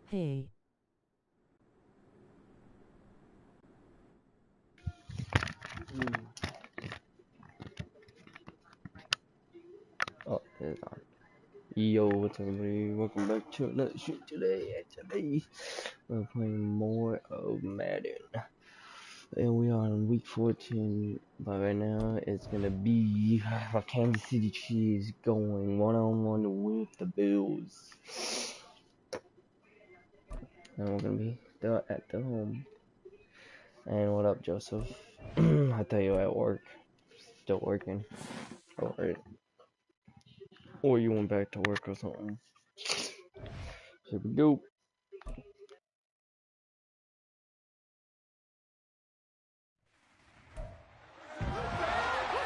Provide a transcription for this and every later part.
Hey. Oh, it's on. Yo, what's up, everybody? Welcome back to another shoot today. Today, we're playing more of Madden. And we are on week 14. But right now, it's gonna be our Kansas City Chiefs going one-on-one with the Bills. And we're gonna be at the home. And what up, Joseph? I thought you were at work. Still working. Alright. Or you went back to work or something. Here we go.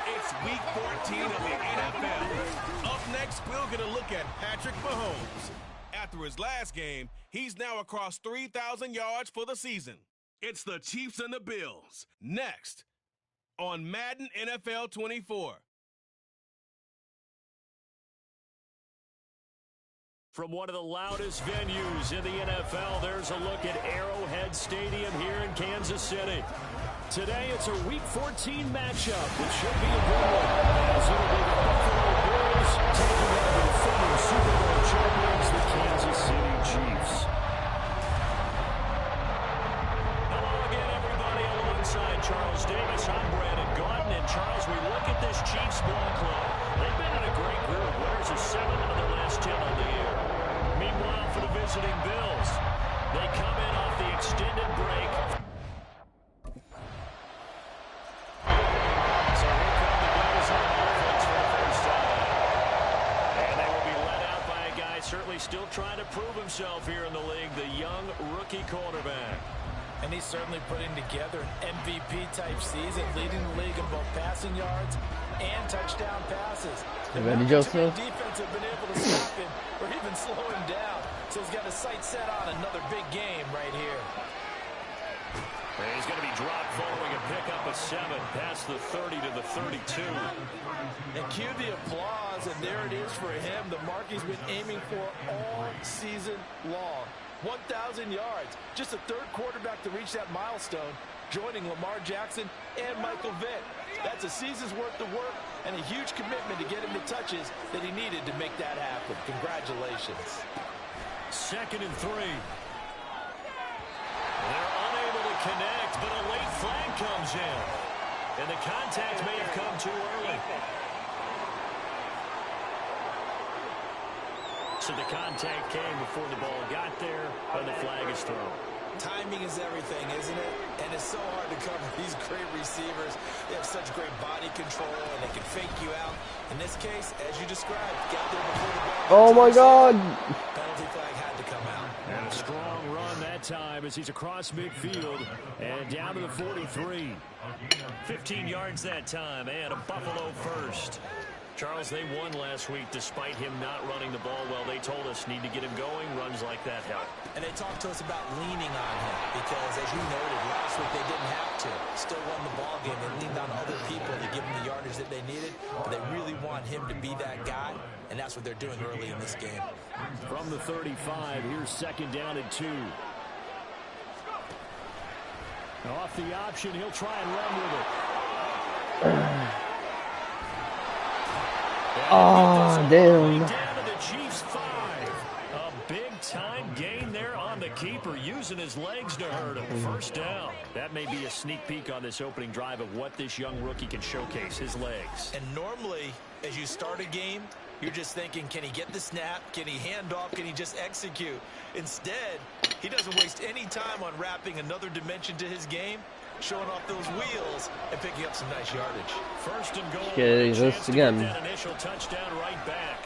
It's week 14 of the NFL. Up next, we're going to look at Patrick Mahomes. After his last game, he's now across 3,000 yards for the season. It's the Chiefs and the Bills. Next, on Madden NFL 24. From one of the loudest venues in the NFL, there's a look at Arrowhead Stadium here in Kansas City. Today, it's a Week 14 matchup. It should be a good one, as it'll be the Buffalo Bills taking on the defending Super Bowl champions, the Kansas City Chiefs. Hello again, everybody. Alongside Charles Davis, I'm Brandon Gordon. And Charles, we look at this Chiefs ball club. They've been in a great group. Winners of 7 of their last 10 on the year. Meanwhile, for the visiting Bills, they come in off the extended break. So here come the Bills on offense for the first time. And they will be led out by a guy certainly still trying to prove himself here in the league, the young rookie quarterback. And he's certainly putting together an MVP-type season, leading the league in both passing yards and touchdown passes. You ready, Joseph? Defense have been able to stop him or even slow him down. So he's got his sights set on another big game right here. And he's going to be dropped following a pickup of 7 past the 30 to the 32. And cue the applause, and there it is for him, the mark he's been aiming for all season long. 1,000 yards. Just the third quarterback to reach that milestone, joining Lamar Jackson and Michael Vick. That's a season's worth of work and a huge commitment to get him the touches that he needed to make that happen. Congratulations. 2nd and 3. They're unable to connect, but a late flag comes in. And the contact may have come too early. So the contact came before the ball got there, and the flag is thrown. Timing is everything, isn't it? And it's so hard to cover these great receivers. They have such great body control, and they can fake you out. In this case, as you described, got there before the ball. Oh my God! Penalty flag had to come out. And a strong run that time as he's across midfield and down to the 43. 15 yards that time, and a Buffalo first. Charles, they won last week despite him not running the ball well. They told us need to get him going. Runs like that help. And they talked to us about leaning on him because, as you noted, last week they didn't have to. Still won the ball game. They leaned on other people to give them the yardage that they needed. But they really want him to be that guy, and that's what they're doing early in this game. From the 35, here's 2nd down and 2. Off the option, he'll try and run with it. Oh, damn. Down to the Chiefs 5. A big-time gain there on the keeper, using his legs to hurt him. First down. That may be a sneak peek on this opening drive of what this young rookie can showcase, his legs. And normally, as you start a game, you're just thinking, can he get the snap? Can he hand off? Can he just execute? Instead, he doesn't waste any time on wrapping another dimension to his game, showing off those wheels and picking up some nice yardage. 1st and goal. Okay, this again. That initial touchdown right back.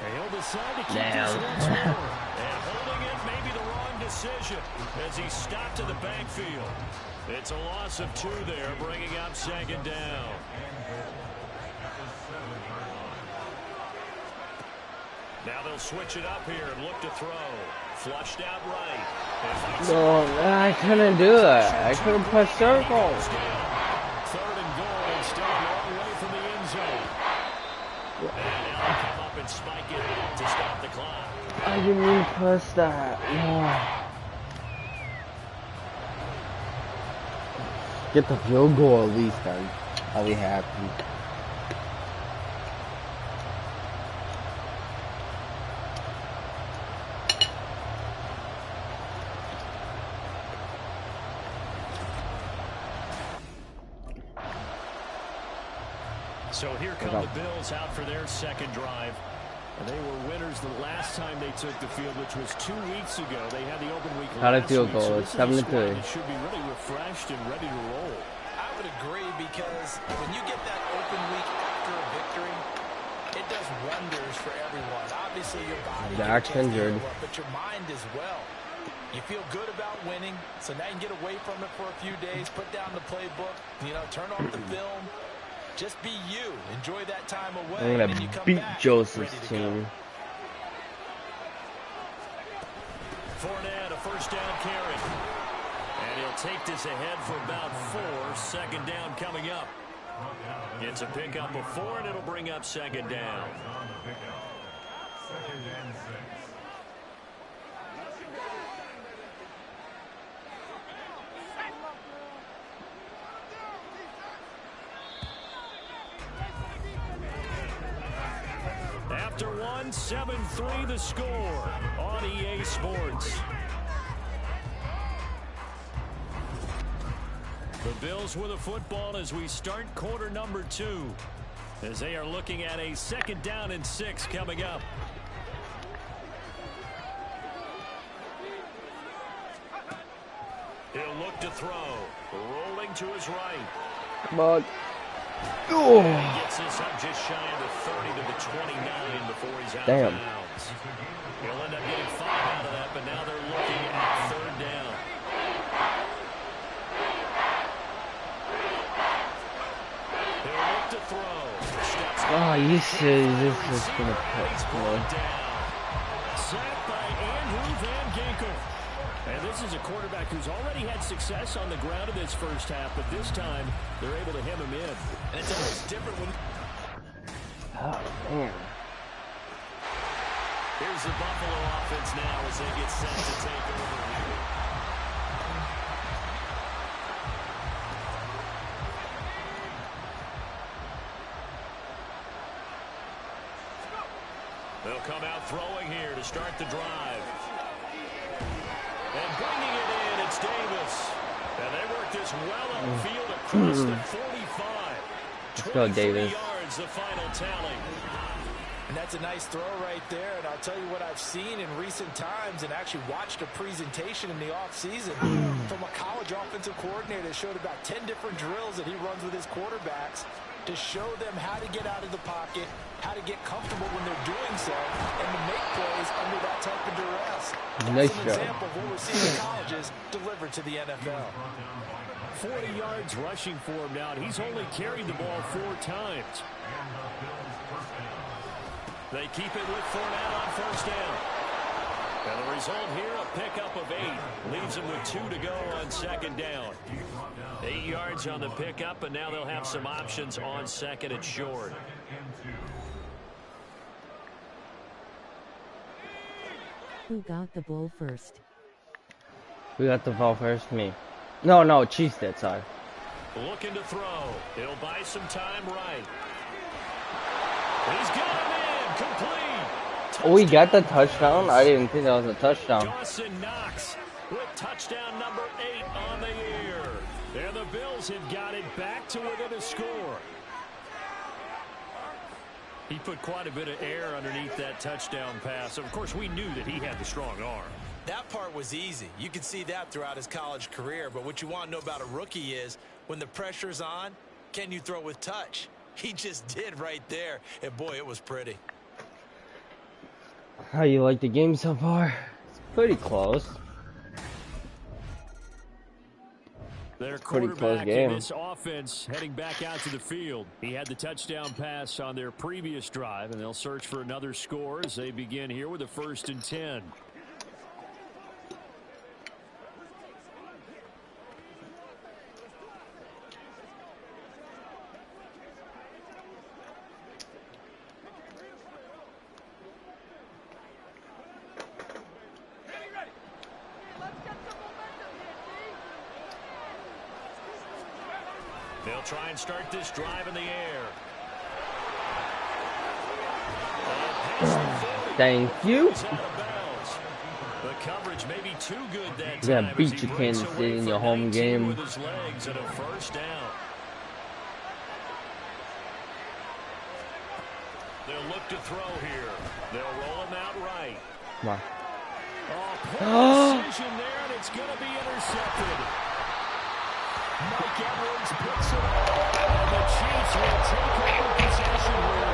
And he'll decide to keep Damn. this once more. And holding it may be the wrong decision as he stopped to the backfield. It's a loss of 2 there, bringing up 2nd down. Now they'll switch it up here and look to throw. Flushed out right. No, I couldn't do that. I couldn't press circle. 3rd and goal, and still a long way from the end zone. And now they come up and spike it to stop the clock. I didn't even press that. No. Get the field goal at least, then. I'll be happy. So here come the Bills out for their second drive. And they were winners the last time they took the field, which was 2 weeks ago. They had the open week last week. Field goal. So 7-3. It should be really refreshed and ready to roll. I would agree, because when you get that open week after a victory, it does wonders for everyone. Obviously, your body gets injured, but your mind as well. You feel good about winning, so now you can get away from it for a few days, put down the playbook, turn off the film. Just be you. Enjoy that time away. I'm going to beat Joseph's team. Fournette, a first down carry. And he'll take this ahead for about 4. Second down coming up. It's a pickup of 4, and it'll bring up second down. After 7-3 the score on EA Sports. The Bills with the football as we start quarter number 2, as they are looking at a 2nd down and 6 coming up. He'll look to throw. Rolling to his right. Come on. Oh. And gets this up just shy of the 30 to the 29 before he's out of bounds. He'll end up getting 5 out of that, but now they're looking at 3rd down. He'll look to throw. Oh, you said this is going to put Sacked by Andrew Van Ginkel. And this is a quarterback who's already had success on the ground in this first half, but this time they're able to hem him in. And it's always different when... Oh, man. Here's the Buffalo offense now as they get set to take over here. They'll come out throwing here to start the drive. And bringing it in, it's Davis. And they work this well upfield across the 45. Let's go, Davis. Yards, the final tally. And that's a nice throw right there. And I'll tell you what I've seen in recent times, and actually watched a presentation in the offseason from a college offensive coordinator that showed about 10 different drills that he runs with his quarterbacks to show them how to get out of the pocket, how to get comfortable when they're doing so, and to make plays under that type of duress. That's an example of what we're seeing in colleges delivered to the NFL. 40 yards rushing for him now, and he's only carried the ball 4 times. They keep it with Fournette on first down. And the result here, a pickup of 8. Leaves them with 2 to go on second down. 8 yards on the pickup, and now they'll have some options on second and short. Who got the ball first? Who got the ball first? Me. No, Chiefs did, sorry. Looking to throw. He'll buy some time right. He's got him in. Complete. Oh, we got the touchdown? I didn't think that was a touchdown. Dawson Knox with touchdown number 8 on the year. And the Bills have got it back to within a score. He put quite a bit of air underneath that touchdown pass. Of course, we knew that he had the strong arm. That part was easy. You could see that throughout his college career. But what you want to know about a rookie is when the pressure's on, can you throw with touch? He just did right there. And boy, it was pretty. How you like the game so far? It's pretty close. Their quarterback in this offense heading back out to the field. He had the touchdown pass on their previous drive, and they'll search for another score as they begin here with a 1st and 10. They'll try and start this drive in the air. Thank you. The coverage may be too good that You're time. gonna beat you, Kansas City, in your home game. With his legs and a first down. They'll look to throw here. They'll roll him out right. Come on. Oh, precision there, and it's going to be intercepted. Mike Edwards picks it up, and the Chiefs will take over possession here.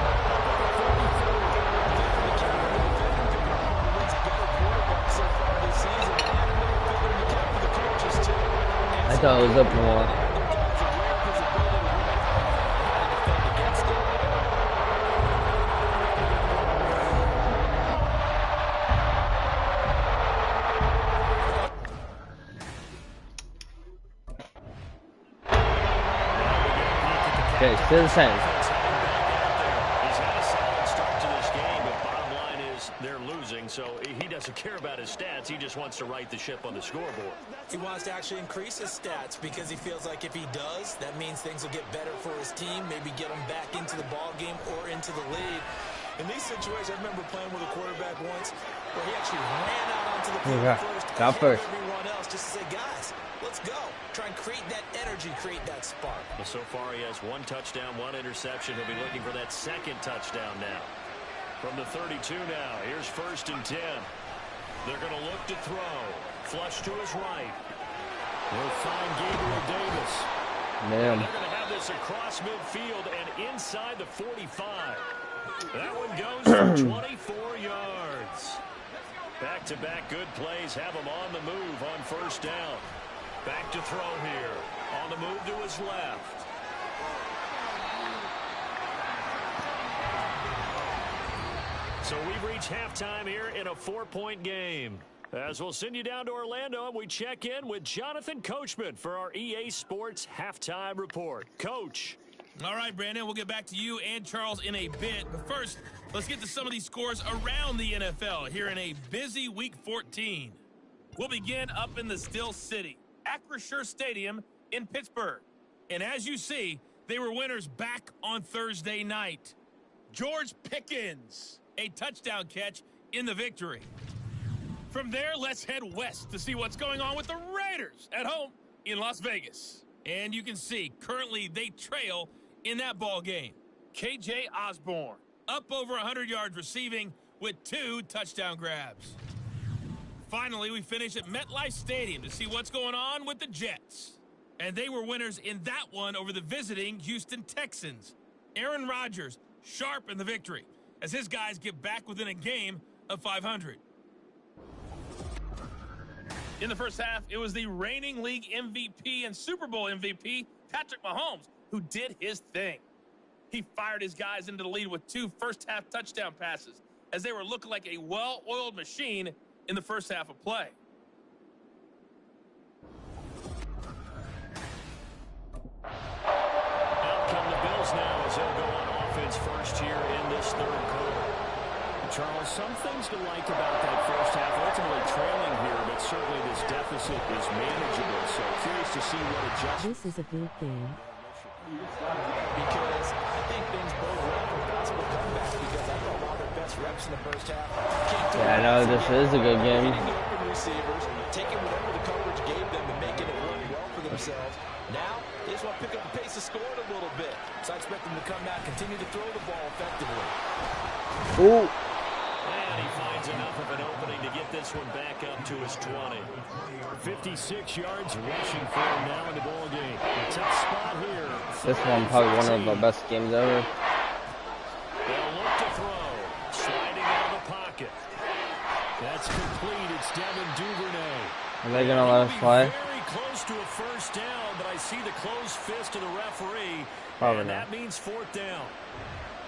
I thought it was up more. Okay, still the same. He's had a solid start to this game, but bottom line is they're losing, so he doesn't care about his stats. He just wants to right the ship on the scoreboard. He wants to actually increase his stats because he feels like if he does, that means things will get better for his team, maybe get him back into the ball game or into the lead. In these situations, I remember playing with a quarterback once where he actually ran out onto the field first, everyone else, just to say, guys, let's go. Try and create that energy, create that spark. Well, so far he has 1 touchdown, 1 interception. He'll be looking for that second touchdown now. From the 32 now, here's 1st and 10. They're going to look to throw. Flush to his right. We'll find Gabriel Davis. Man. They're going to have this across midfield and inside the 45. That one goes for 24 yards. Back-to-back good plays have him on the move on 1st down. Back to throw here. On the move to his left. So we've reached halftime here in a 4-point game. As we'll send you down to Orlando, and we check in with Jonathan Coachman for our EA Sports Halftime Report. Coach. All right, Brandon, we'll get back to you and Charles in a bit. But first, let's get to some of these scores around the NFL here in a busy Week 14. We'll begin up in the Still City, Acrisure Stadium in Pittsburgh. And as you see, they were winners back on Thursday night. George Pickens, a touchdown catch in the victory. From there, let's head west to see what's going on with the Raiders at home in Las Vegas. And you can see, currently they trail in that ball game. KJ Osborne, up over 100 yards receiving with 2 touchdown grabs. Finally, we finish at MetLife Stadium to see what's going on with the Jets. And they were winners in that one over the visiting Houston Texans. Aaron Rodgers, sharp in the victory, as his guys get back within a game of 500. In the first half, it was the reigning league MVP and Super Bowl MVP, Patrick Mahomes, who did his thing. He fired his guys into the lead with 2 first-half touchdown passes, as they were looking like a well-oiled machine in the first half of play. Out come the Bills now as they'll go on offense first here in this 3rd quarter. Charles, some things to like about that first half. Ultimately trailing here, but certainly this deficit is manageable. So curious to see what adjustments. This is a good game. Because I think things bode well for possible comeback because I thought a lot of their best reps in the first half. Yeah, I know this is a good game. Open receivers, taking whatever the coverage gave them and making it work well for themselves. Now, they just want to pick up the pace of scoring a little bit. So I expect them to come out, continue to throw the ball effectively. Ooh. And he finds enough of an opening to get this one back up to his 20. 56 yards rushing for him now in the ball game. A tough spot here. This one probably one of the best games ever. They'll look to throw. Sliding out of the pocket. That's complete. It's Devin Duvernay. Are they going to let us play? Very close to a first down, but I see the closed fist of the referee. Probably and not. that means 4th down.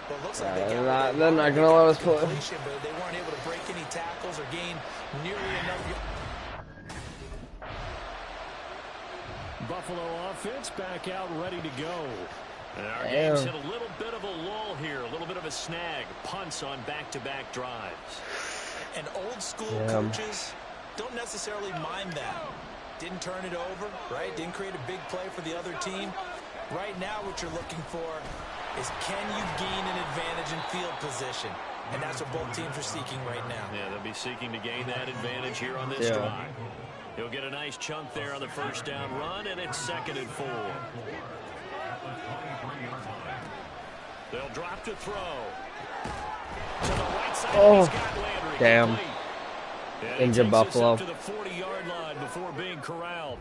Well, it looks like They're not going to let us play. But they weren't able to break any tackles or gain nearly enough. Buffalo offense back out ready to go. And our game's hit a little bit of a lull here, a little bit of a snag. Punts on back-to-back drives. And old school coaches don't necessarily mind that. Didn't turn it over, right? Didn't create a big play for the other team. Right now what you're looking for is can you gain an advantage in field position? And that's what both teams are seeking right now. Yeah, they'll be seeking to gain that advantage here on this drive. He'll get a nice chunk there on the first down run, and it's 2nd and 4. They'll drop to throw. To the right side, he's got Landry. Damn. Injured Buffalo. To the 40-yard line before being corralled.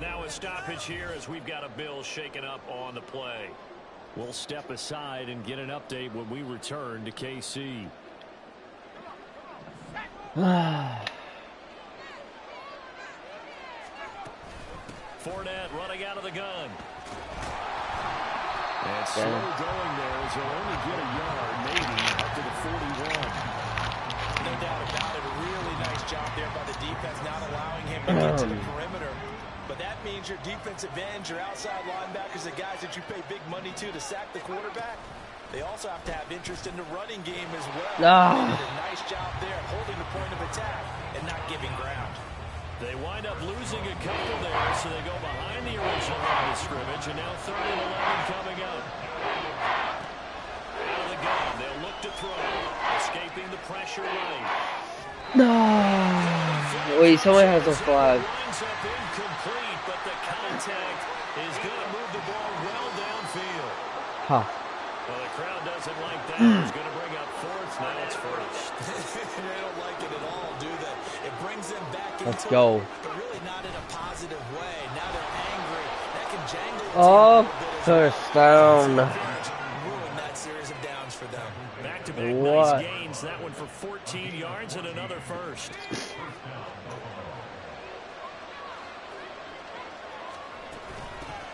Now a stoppage here as we've got a Bill shaken up on the play. We'll step aside and get an update when we return to KC. Fournette running out of the gun. And slow going there as he'll only get a yard, maybe up to the 41. No doubt about it. A really nice job there by the defense, not allowing him to get to the perimeter. But that means your defensive ends, your outside linebackers, the guys that you pay big money to sack the quarterback, they also have to have interest in the running game as well. They did a nice job there holding the point of attack and not giving ground. They wind up losing a couple there, so they go behind the original line of scrimmage, and now 3rd and 11 coming up. Out of the gun, they'll look to throw, escaping the pressure right. Wait, someone has a flag. Lines up incomplete, but the contact is going to move the ball well downfield. Huh. Well, the crowd doesn't like that. It's going to bring up 4th. Now it's 1st. They don't like it at all, do they? It brings them back into Let's go. it, but really not in a positive way. Now they're angry. That can jangle first down. Ruin that series of downs for them. Back-to-back nice gains. That one for 14 yards and another 1st.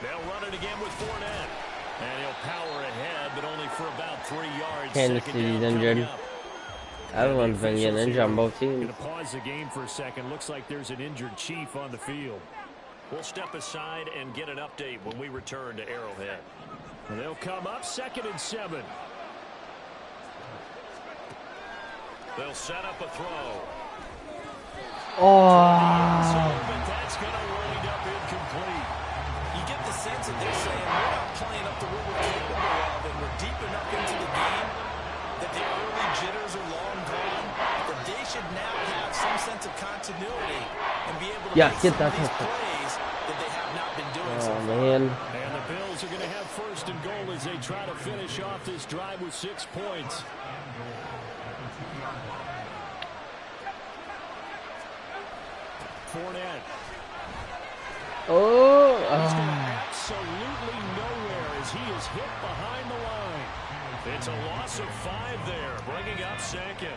They'll run it again with Fournette. And he'll power ahead, but only for about 3 yards. Kansas City's injured. Everyone's been getting injured on both teams. Going to pause the game for a second. Looks like there's an injured Chief on the field. We'll step aside and get an update when we return to Arrowhead. And they'll come up 2nd and 7. They'll set up a throw. But that's going to wind up incomplete. You get the sense that they're saying we're not playing up to what we're capable of, and we're deep enough into the game that the early jitters are long gone, that they should now have some sense of continuity and be able to make some of these plays that they have not been doing so far. Man. And the Bills are going to have 1st and goal as they try to finish off this drive with 6 points. Fournette. He's going absolutely nowhere as he is hit behind the line. It's a loss of 5 there, bringing up 2nd.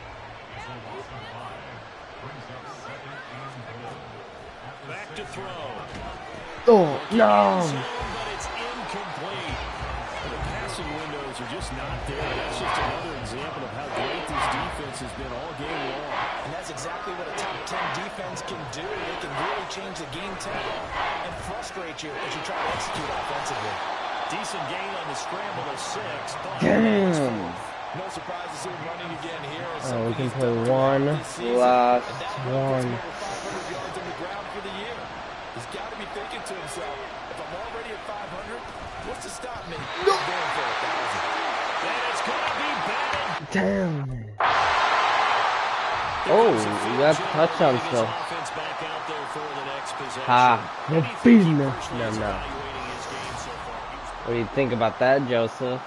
Back to throw. No. But it's incomplete. The passing windows are just not there. That's just another example of how great this defense has been all game long. And that's exactly what a top 10 defense can do. They can really change the game tempo and frustrate you as you try to execute offensively. Decent gain on the scramble of 6. Damn. No surprise to see him running again here. We can play one last one. 500 yards on the ground for the year. He's got to be thinking to himself, if I'm already at 500, what's to stop me? No. Going for 1,000. And it's going to be batted. Damn. We got touchdown still. We're beating this. No. What do you think about that, Joseph?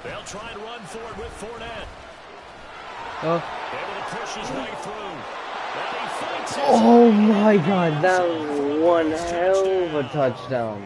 They'll try and run for it with Fournette. Oh. Able to push his way through. Oh my God, that was one hell of a touchdown.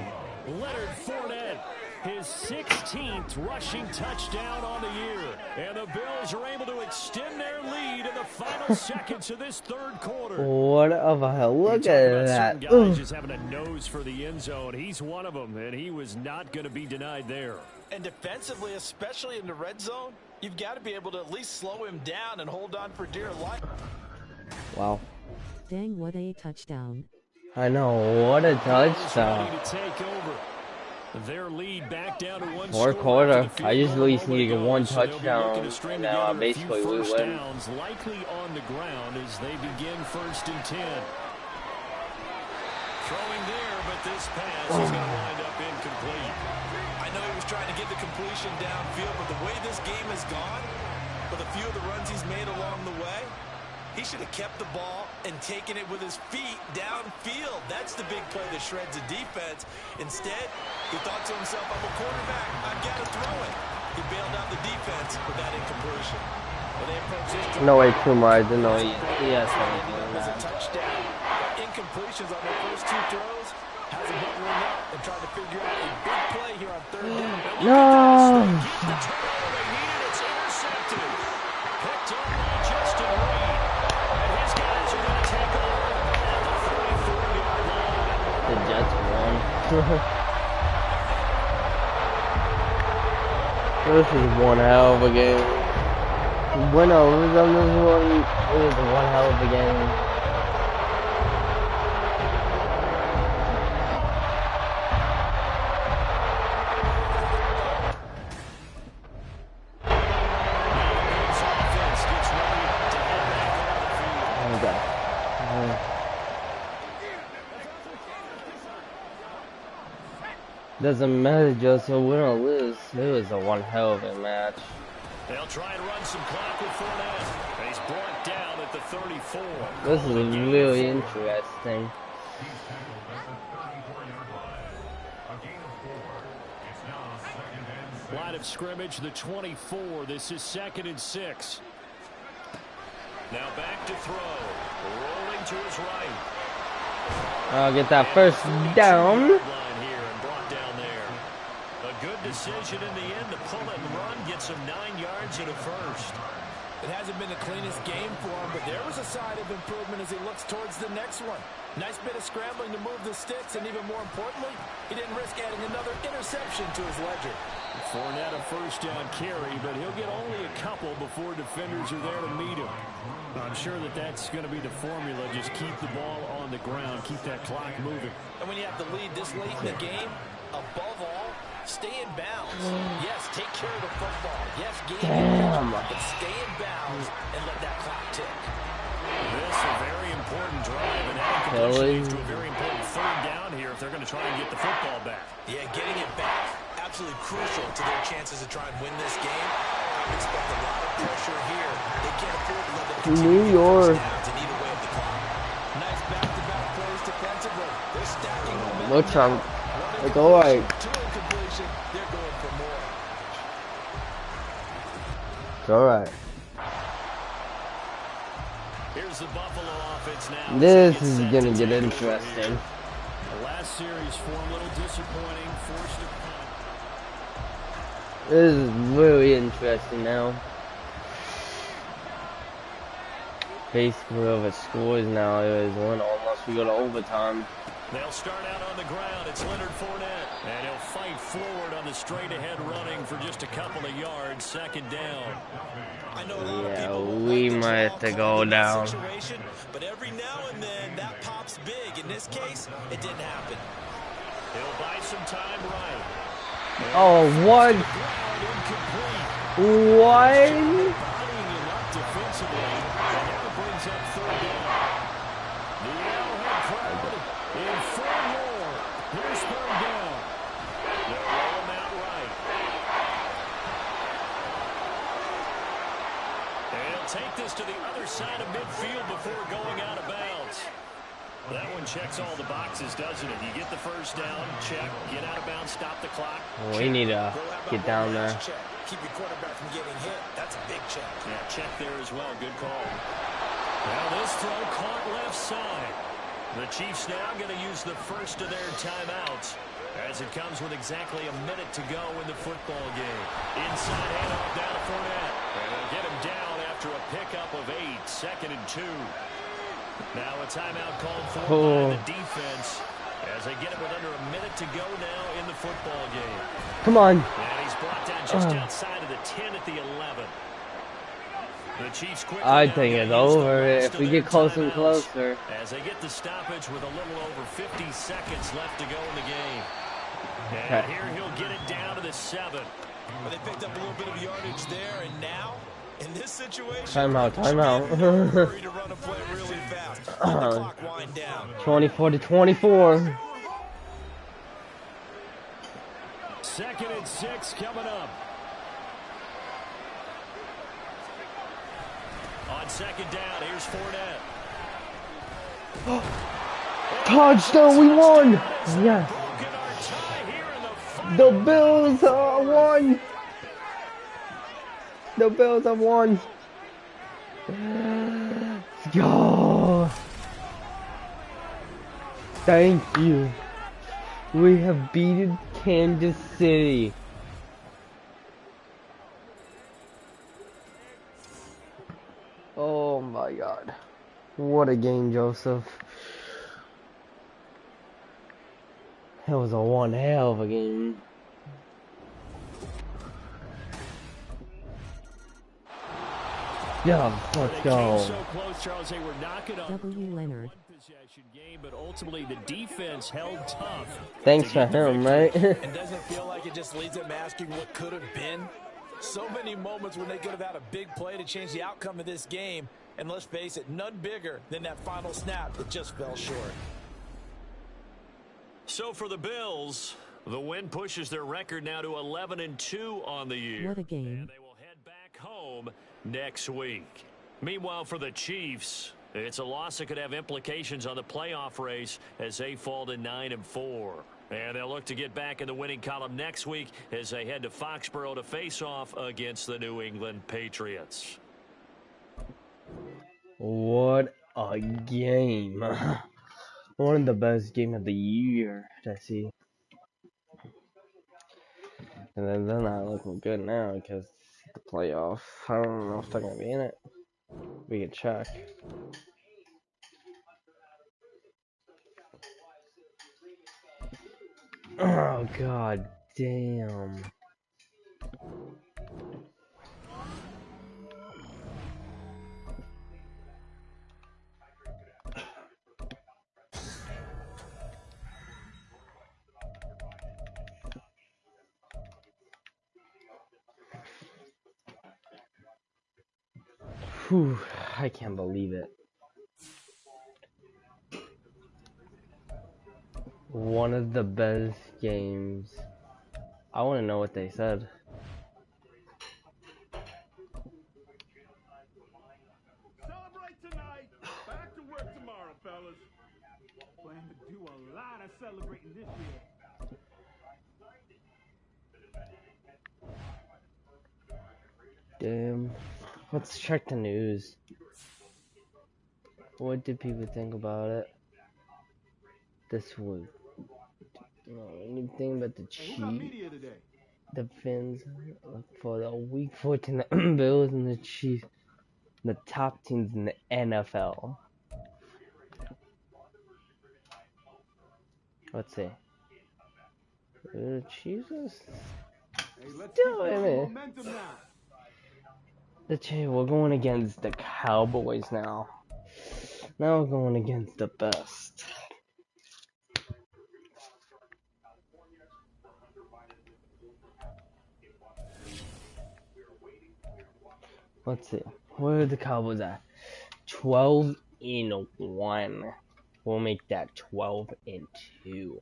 Leonard Fournette, his 16th rushing touchdown on the year. And the Bills are able to extend their lead in the final seconds of this 3rd quarter. What of a hell. Look at that. Guys just having a nose for the end zone. He's one of them, and he was not going to be denied there. And defensively, especially in the red zone, you've got to be able to at least slow him down and hold on for dear life. Wow. Dang, what a touchdown. I know, what a touchdown. To take over. Their lead back down to one Fourth score after quarter. the field I usually goal need to get moment one goes, so they'll be looking touchdown, to string and now together a few basically we first win. downs, likely on the ground as they begin 1st and 10. Throwing there, but this pass is going to wind up incomplete. I know he was trying to get the completion downfield, but the way this game has gone, with a few of the runs he's made along the way, he should have kept the ball and taken it with his feet downfield. That's the big play that shreds a defense. Instead, he thought to himself, I'm a quarterback, I've got to throw it. He bailed out the defense with that incompletion. When they approach this drive, No way, Kumar. I didn't know he has it anything was a that. touchdown. Incompletions on their first 2 throws has him buttoning up and trying to figure out a big play here on 3rd down. No! Get the turnover they needed. It's intercepted. Picked up by Justin Reed. And his guys are going to take over at the 34-yard line. The Jets won. This is one hell of a game. Win overtime this one. It was one hell of a game. Doesn't matter, Joseph, win or lose. It was a one hell of a match. They'll try and run some clock with Fournette. He's brought down at the 34. This is really interesting. Line of scrimmage, the 24. This is 2nd and 6. Now back to throw. Rolling to his right. I'll get that first down. Good decision in the end to pull it and run, get some 9 yards and a first. It hasn't been the cleanest game for him, but there was a sign of improvement as he looks towards the next one. Nice bit of scrambling to move the sticks, and even more importantly, he didn't risk adding another interception to his ledger. Fournette a first down carry, but he'll get only a couple before defenders are there to meet him. I'm sure that that's going to be the formula. Just keep the ball on the ground, keep that clock moving. And when you have the lead this late in the game, above all, stay in bounds. Yes, take care of the football. Yes, game, but stay in bounds and let that clock tick. This is a very important drive, and that leads to a very important 3rd down here if they're going to try and get the football back. Yeah, getting it back, absolutely crucial to their chances to try and win this game. I would expect a lot of pressure here. They can't afford to let them continue to get first downs and eat away at the clock. Nice back-to-back plays defensively. They're stacking momentum. Looks like it's all right. They're going for more. It's all right. Here's the Buffalo offense now. This is gonna get interesting. The last series form a little disappointing. Forced to punt. This is really interesting now. Basically, over scores now. It is one almost. We go to overtime. They'll start out on the ground. It's Leonard Fournette. And he'll fight forward on the straight-ahead running for just a couple of yards. 2nd down. I know a lot of people we might have to go down. But every now and then, that pops big. In this case, it didn't happen. He'll buy some time right. Oh, what? What? Defensively, and that brings up 3rd down. The Arrowhead crowd in full roar. Here's 3rd down. They'll roll him out right. And he'll take this to the other side of midfield before going out of bounds. That one checks all the boxes, doesn't it? You get the first down, check, get out of bounds, stop the clock. We need to get down there. Keep your quarterback from getting hit. That's a big check. Yeah, check there as well. Good call. Now this throw caught left side. The Chiefs now going to use the first of their timeouts as it comes with exactly a minute to go in the football game. Inside handoff down to Fournette. And they'll get him down after a pickup of 8. 2nd and 2. Now a timeout called for by the defense as they get it with under a minute to go now in the football game. Come on. And he's brought down just outside of the 10 at the 11. The Chiefs quickly I think it's over if we get closer and closer. As they get the stoppage with a little over 50 seconds left to go in the game. And here he'll get it down to the 7. Well, they picked up a little bit of yardage there, and now, in this situation, Timeout. no hurry to run a play really fast. Let the clock wind down. 24-24. 2nd and 6 coming up. On 2nd down, here's Fournette. Touchdown, we won! Yeah. The Bills won! The Bills have won! Let's go! Thank you. We have beaten Kansas City. Oh my God. What a game, Joseph. That was a one hell of a game. Yeah, let's go. So close, Charles. They were knocking on W. Leonard. possession game, but ultimately the defense held tough. Thanks for him, right? And doesn't it feel like it just leads them asking what could have been? So many moments when they could have had a big play to change the outcome of this game. And let's face it, none bigger than that final snap that just fell short. So for the Bills, the win pushes their record now to 11-2 on the year. What a game. And they will head back home next week. Meanwhile, for the Chiefs, it's a loss that could have implications on the playoff race as they fall to 9-4. And they'll look to get back in the winning column next week as they head to Foxborough to face off against the New England Patriots. What a game. One of the best games of the year to see. And then they're not looking good now because the playoff. I don't know if they're going to be in it. We can check. Oh, God damn. Whew, I can't believe it. One of the best games. I want to know what they said. Celebrate tonight. Back to work tomorrow, fellas. Plan to do a lot of celebrating this year. Damn. Let's check the news. What did people think about it this week? Anything but the Chiefs, the Fins for the Week 14, the Bills and the Chiefs, the top teams in the NFL. Let's see. The Chiefs are still in it. The Chiefs, we're going against the Cowboys now. Now we're going against the best. Let's see. Where are the Cowboys at? 12-1. We'll make that 12-2.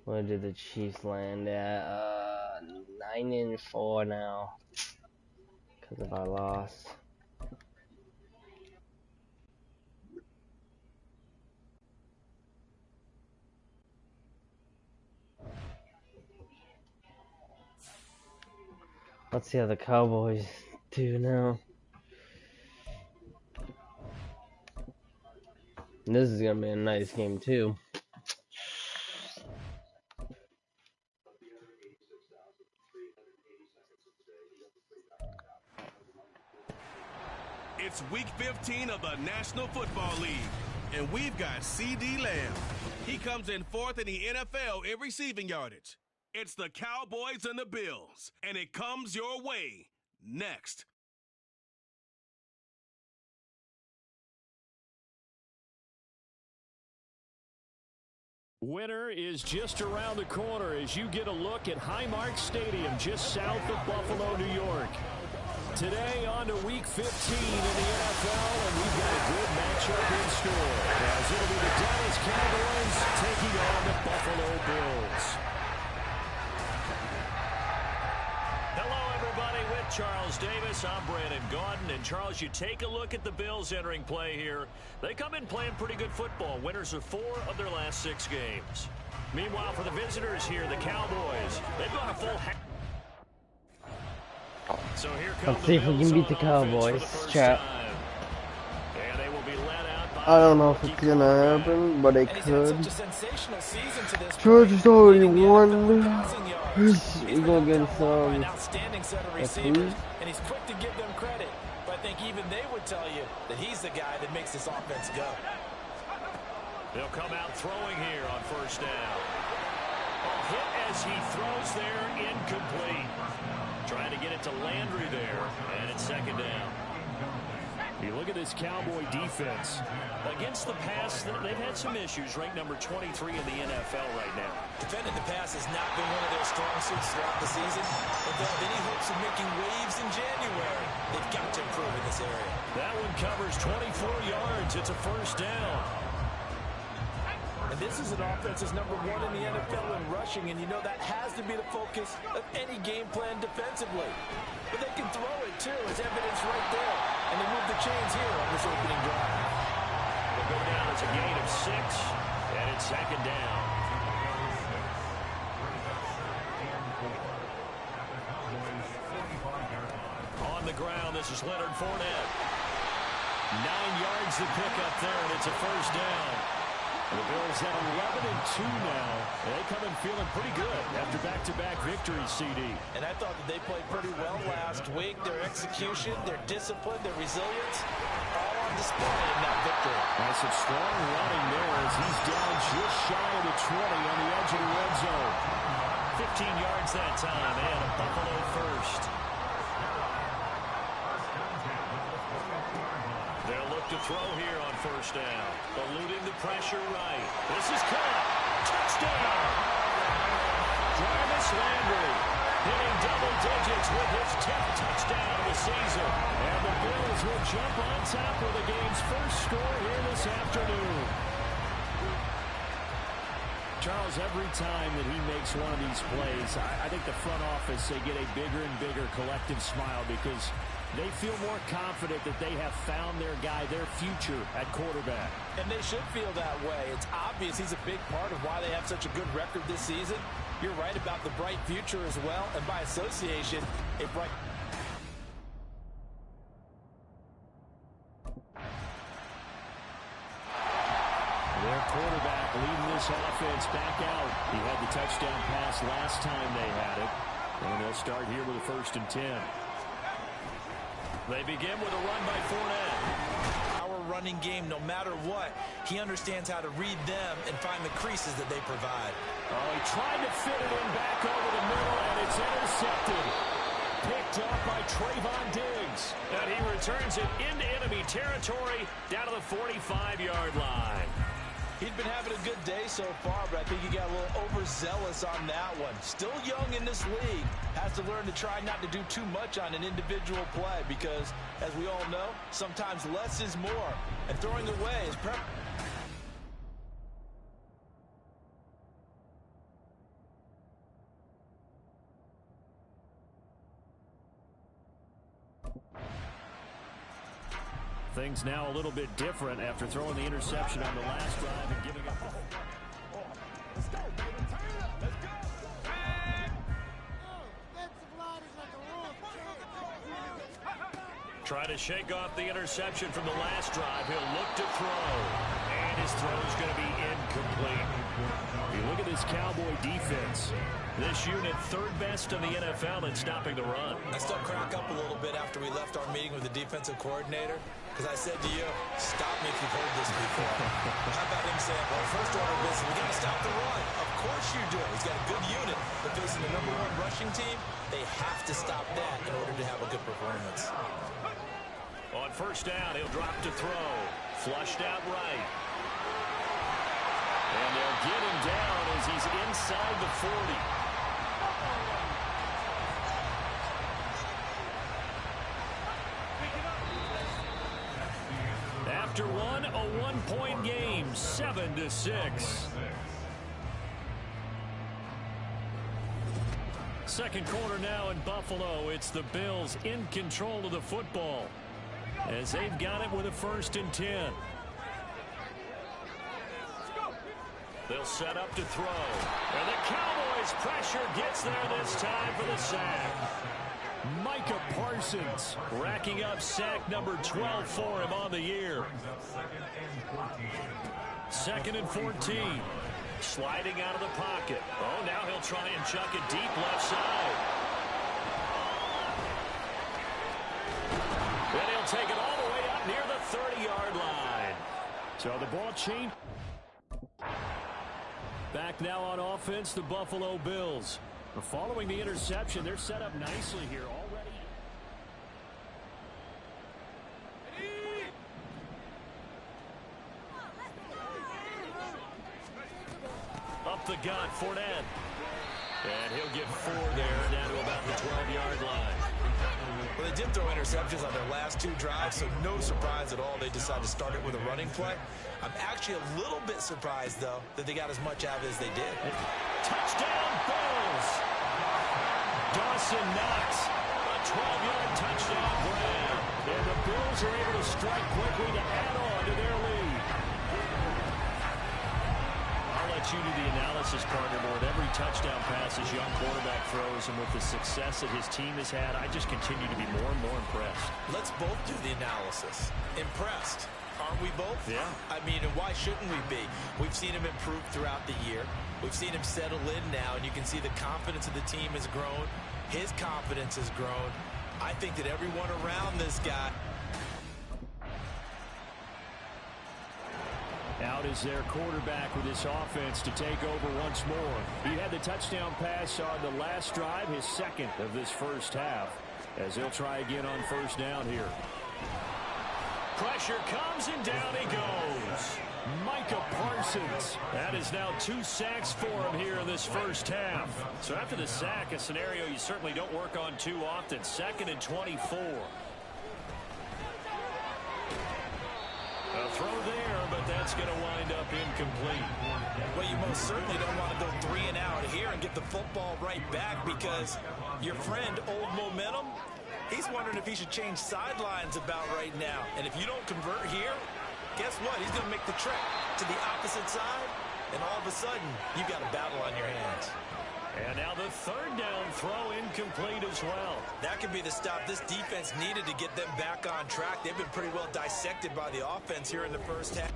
Where did the Chiefs land at? 9-4 now. Because of our loss. Let's see how the Cowboys do now. And this is going to be a nice game too. It's week 15 of the National Football League, and we've got C.D. Lamb. He comes in 4th in the NFL in receiving yardage. It's the Cowboys and the Bills, and it comes your way next. Winter is just around the corner as you get a look at Highmark Stadium just south of Buffalo, New York. Today on to Week 15 in the NFL, and we've got a good matchup in store as it'll be the Dallas Cowboys taking on the Buffalo Bills. Hello, everybody, with Charles Davis. I'm Brandon Gaudin. And, Charles, you take a look at the Bills entering play here. They come in playing pretty good football. Winners of 4 of their last 6 games. Meanwhile, for the visitors here, the Cowboys, they've gone a full half. So here comes Let's see if we can beat the Cowboys, chat. I don't know if it's gonna happen, but it could. Georgia's already won. We're gonna get some. And he's quick to give them credit, but I think even they would tell you that he's the guy that makes this offense go. They'll come out throwing here on first down. A hit as he throws there, incomplete. Trying to get it to Landry there, and it's second down. You look at this Cowboy defense. Against the pass, they've had some issues. Ranked number 23 in the NFL right now. Defending the pass has not been one of their strong suits throughout the season. If they have any hopes of making waves in January, they've got to improve in this area. That one covers 24 yards. It's a first down. And this is an offense that's number 1 in the NFL in rushing, and you know that has to be the focus of any game plan defensively. But they can throw it, too, as evidence right there. And they move the chains here on this opening drive. They'll go down as a gain of 6, and it's second down. On the ground, this is Leonard Fournette. 9 yards to pick up there, and it's a first down. The Bills have 11-2 now. They come in feeling pretty good after back-to-back victories, CD. And I thought that they played pretty well last week. Their execution, their discipline, their resilience, all on display in that victory. That's some strong running there as he's down just shy of the 20 on the edge of the red zone. 15 yards that time, and a Buffalo first. They'll look to throw here on first down. Eluding the pressure right. This is caught. Touchdown! Jarvis Landry hitting double digits with his 10th touchdown of the season. And the Bills will jump on top of the game's first score here this afternoon. Charles, every time that he makes one of these plays, I think the front office, they get a bigger and bigger collective smile because they feel more confident that they have found their guy, their future at quarterback. And they should feel that way. It's obvious he's a big part of why they have such a good record this season. You're right about the bright future as well, and by association, a bright... Their quarterback leading this offense back out. He had the touchdown pass last time they had it. And they'll start here with a 1st and 10. They begin with a run by Fournette. Our running game, no matter what, he understands how to read them and find the creases that they provide. Oh, he tried to fit it in back over the middle, and it's intercepted. Picked up by Trayvon Diggs. And he returns it into enemy territory down to the 45-yard line. He'd been having a good day so far, but I think he got a little overzealous on that one. Still young in this league. Has to learn to try not to do too much on an individual play because, as we all know, sometimes less is more. And throwing away is Things now a little bit different after throwing the interception on the last drive and giving up the... Let's go, baby. Turn it up. Let's go. Try to shake off the interception from the last drive. He'll look to throw. And his throw is going to be incomplete. You look at this Cowboy defense. This unit 3rd best in the NFL in stopping the run. I still crack up a little bit after we left our meeting with the defensive coordinator because I said to you, stop me if you've heard this before. How about him saying, well, first order of business, we got to stop the run. Of course you do. He's got a good unit. They're facing the #1 rushing team. They have to stop that in order to have a good performance. On first down, he'll drop to throw. Flushed out right. And they'll get him down as he's inside the 40. After one, a one-point game, 7-6. Second quarter now in Buffalo. It's the Bills in control of the football as they've got it with a 1st and 10. They'll set up to throw. And the Cowboys' pressure gets there this time for the sack. Micah Parsons racking up sack number 12 for him on the year. 2nd and 14. Sliding out of the pocket. Oh, now he'll try and chuck it deep left side. Then he'll take it all the way up near the 30-yard line. So the ball changed. Back now on offense, the Buffalo Bills. Following the interception, they're set up nicely here already. Up the gut, Fournette. And he'll get 4 there, down to about the 12-yard line. Well, they did throw interceptions on their last 2 drives, so no surprise at all they decided to start it with a running play. I'm actually a little bit surprised, though, that they got as much out of it as they did. Touchdown, Bills! Dawson Knox, a 12-yard touchdown grab. And the Bills are able to strike quickly to add on to their lead. I'll let you do the analysis, partner, but with every touchdown pass this young quarterback throws and with the success that his team has had, I just continue to be more and more impressed. Let's both do the analysis. Impressed. Aren't we both? Yeah. I mean, and why shouldn't we be? We've seen him improve throughout the year. We've seen him settle in now, and you can see the confidence of the team has grown. His confidence has grown. I think that everyone around this guy. Out is their quarterback with this offense to take over once more. He had the touchdown pass on the last drive, his 2nd of this first half, as he'll try again on 1st down here. Pressure comes and down he goes. Micah Parsons. That is now 2 sacks for him here in this first half. So after the sack, a scenario you certainly don't work on too often. 2nd and 24. A throw there, but that's going to wind up incomplete. Well, you most certainly don't want to go 3 and out here and get the football right back because your friend, Old Momentum, he's wondering if he should change sidelines about right now. And if you don't convert here, guess what? He's going to make the trek to the opposite side, and all of a sudden, you've got a battle on your hands. And now the 3rd down throw incomplete as well. That could be the stop this defense needed to get them back on track. They've been pretty well dissected by the offense here in the first half.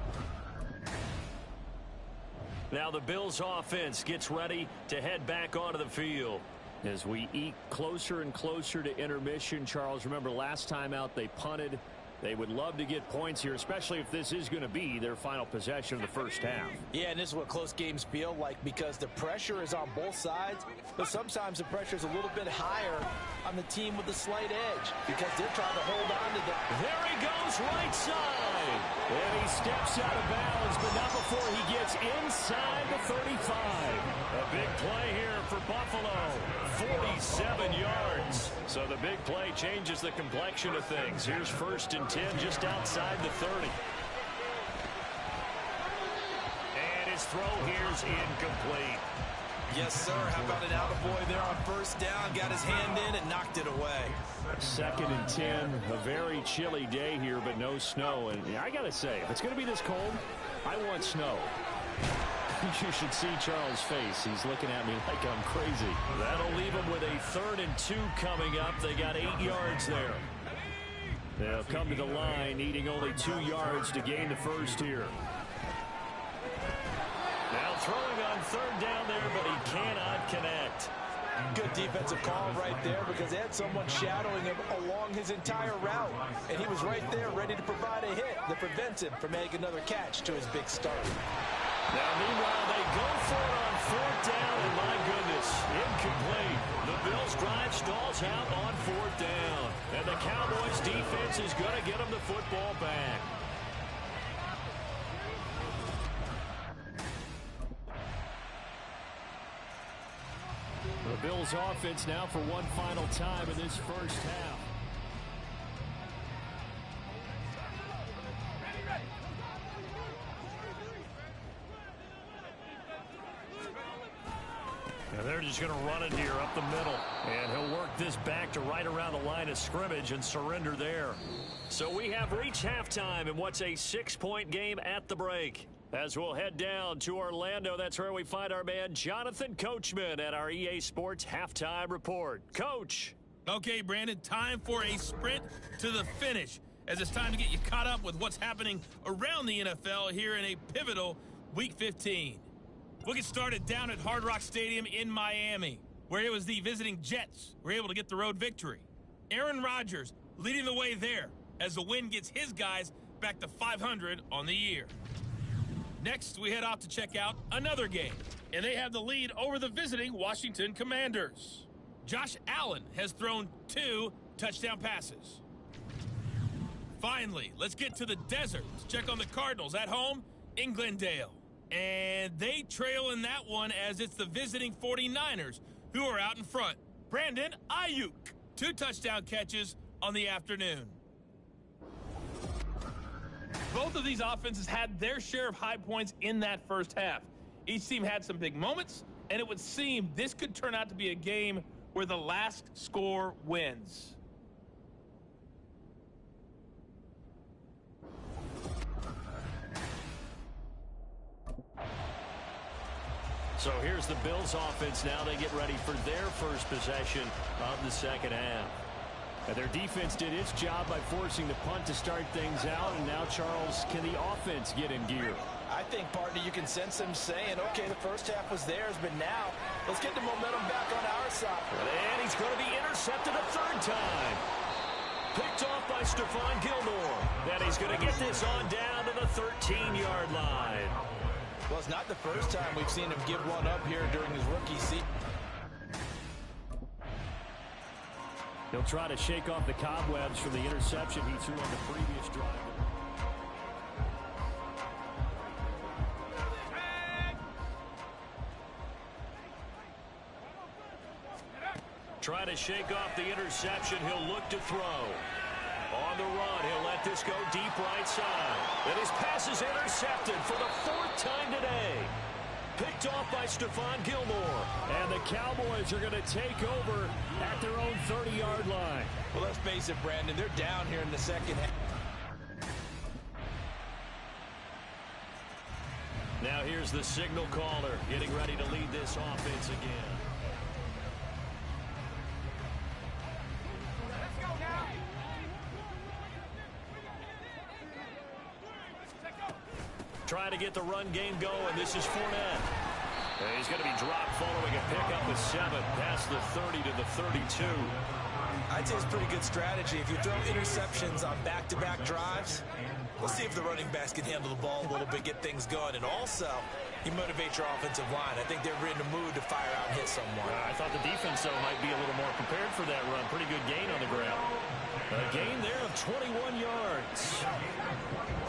Now the Bills offense gets ready to head back onto the field. As we eke closer and closer to intermission, Charles, remember last time out they punted. They would love to get points here, especially if this is going to be their final possession of the first half. Yeah, and this is what close games feel like because the pressure is on both sides, but sometimes the pressure is a little bit higher on the team with the slight edge because they're trying to hold on to the... There he goes, right side. And he steps out of bounds, but not before he gets inside the 35. A big play here for Buffalo. 47 yards. So the big play changes the complexion of things. Here's 1st and 10 just outside the 30. And his throw here's incomplete. Yes, sir. How about an attaboy there on 1st down? Got his hand in and knocked it away. 2nd and 10. A very chilly day here, but no snow. And I got to say, if it's going to be this cold, I want snow. You should see Charles' face. He's looking at me like I'm crazy. That'll leave him with a 3rd and 2 coming up. They got 8 yards there. They'll come to the line, needing only 2 yards to gain the first here. Now throwing on 3rd down there, but he cannot connect. Good defensive call right there because they had someone shadowing him along his entire route. And he was right there ready to provide a hit that prevents him from making another catch to his big start. Now, meanwhile, they go for it on 4th down, and my goodness, incomplete. The Bills drive stalls out on 4th down. And the Cowboys defense is going to get them the football back. The Bills offense now for one final time in this first half. And they're just going to run it here up the middle. And he'll work this back to right around the line of scrimmage and surrender there. So we have reached halftime in what's a 6-point game at the break. As we'll head down to Orlando, that's where we find our man Jonathan Coachman at our EA Sports Halftime Report. Coach. Okay, Brandon, time for a sprint to the finish, as it's time to get you caught up with what's happening around the NFL here in a pivotal Week 15. We'll get started down at Hard Rock Stadium in Miami, where it was the visiting Jets who were able to get the road victory. Aaron Rodgers leading the way there as the win gets his guys back to 500 on the year. Next, we head off to check out another game, and they have the lead over the visiting Washington Commanders. Josh Allen has thrown 2 touchdown passes. Finally, let's get to the desert to check on the Cardinals at home in Glendale. And they trail in that one as it's the visiting 49ers who are out in front. Brandon Ayuk, 2 touchdown catches on the afternoon. Both of these offenses had their share of high points in that first half. Each team had some big moments, and it would seem this could turn out to be a game where the last score wins. So here's the Bills offense now. They get ready for their first possession of the second half. And their defense did its job by forcing the punt to start things out. And now, Charles, can the offense get in gear? I think, partner, you can sense them saying, okay, the first half was theirs, but now let's get the momentum back on our side. And he's going to be intercepted a third time. Picked off by Stephon Gilmore. Then he's going to get this on down to the 13-yard line. Well, it's not the first time we've seen him give one up here during his rookie season. He'll try to shake off the cobwebs from the interception he threw on the previous drive. Try to shake off the interception. He'll look to throw. On the run, he'll let this go deep right side. And his pass is intercepted for the 4th time today. Picked off by Stephon Gilmore. And the Cowboys are going to take over at their own 30-yard line. Well, let's face it, Brandon, they're down here in the second half. Now here's the signal caller getting ready to lead this offense again. Trying to get the run game going. This is Fournette. And he's going to be dropped following a pickup with 7 past the 30 to the 32. I'd say it's a pretty good strategy. If you throw interceptions on back-to-back drives, we'll see if the running backs can handle the ball a little bit, get things going. And also, you motivate your offensive line. I think they're in the mood to fire out and hit someone. I thought the defense, though, might be a little more prepared for that run. Pretty good gain on the ground. A gain there of 21 yards.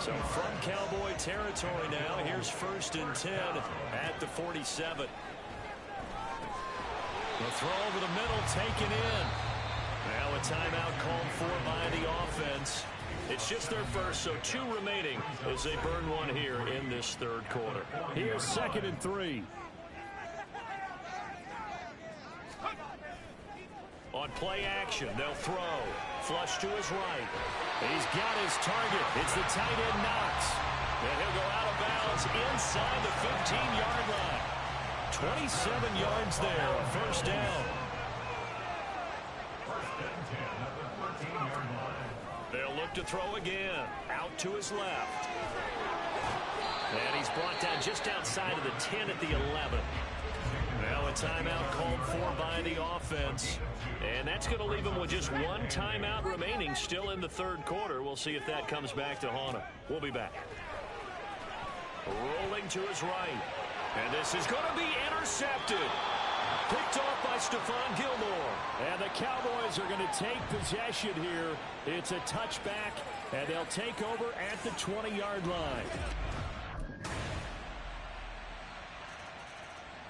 So from Cowboy territory now, here's 1st and 10 at the 47. The throw over the middle taken in. Now a timeout called for by the offense. It's just their first, so 2 remaining as they burn one here in this 3rd quarter. Here's 2nd and 3. On play action, they'll throw. Flush to his right. He's got his target. It's the tight end Knox. And he'll go out of bounds inside the 15-yard line. 27 yards there, a 1st down. They'll look to throw again. Out to his left. And he's brought down just outside of the 10 at the 11. Now a timeout called for by the offense. And that's going to leave him with just 1 timeout remaining still in the 3rd quarter. We'll see if that comes back to haunt him. We'll be back. Rolling to his right. And this is going to be intercepted. Picked off by Stephon Gilmore. And the Cowboys are going to take possession here. It's a touchback, and they'll take over at the 20-yard line.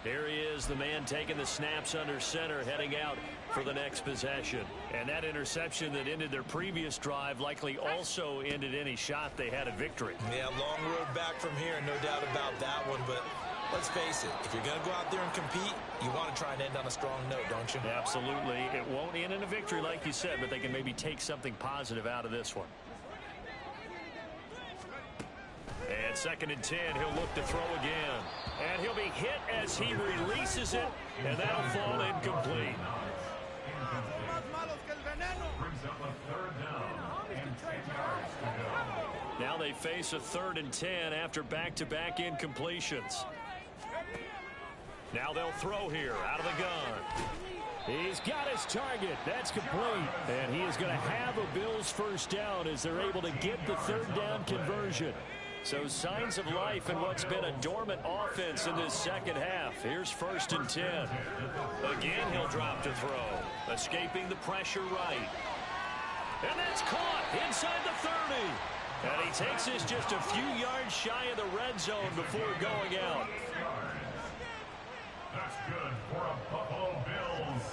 Here he is, the man taking the snaps under center, heading out for the next possession. And that interception that ended their previous drive likely also ended any shot they had at victory. Yeah, long road back from here, no doubt about that one. But let's face it, if you're going to go out there and compete, you want to try and end on a strong note, don't you? Absolutely. It won't end in a victory like you said, but they can maybe take something positive out of this one. And 2nd and 10, he'll look to throw again. And he'll be hit as he releases it, and that'll fall incomplete. Now they face a 3rd and 10 after back-to-back incompletions. Now they'll throw here out of the gun. He's got his target. That's complete. And he is going to have a Bills first down as they're able to get the 3rd down conversion. So signs of life in what's been a dormant offense in this second half. Here's 1st and 10. Again, he'll drop to throw. Escaping the pressure right. And that's caught inside the 30. And he takes this just a few yards shy of the red zone before going out. That's good for a Buffalo Bills.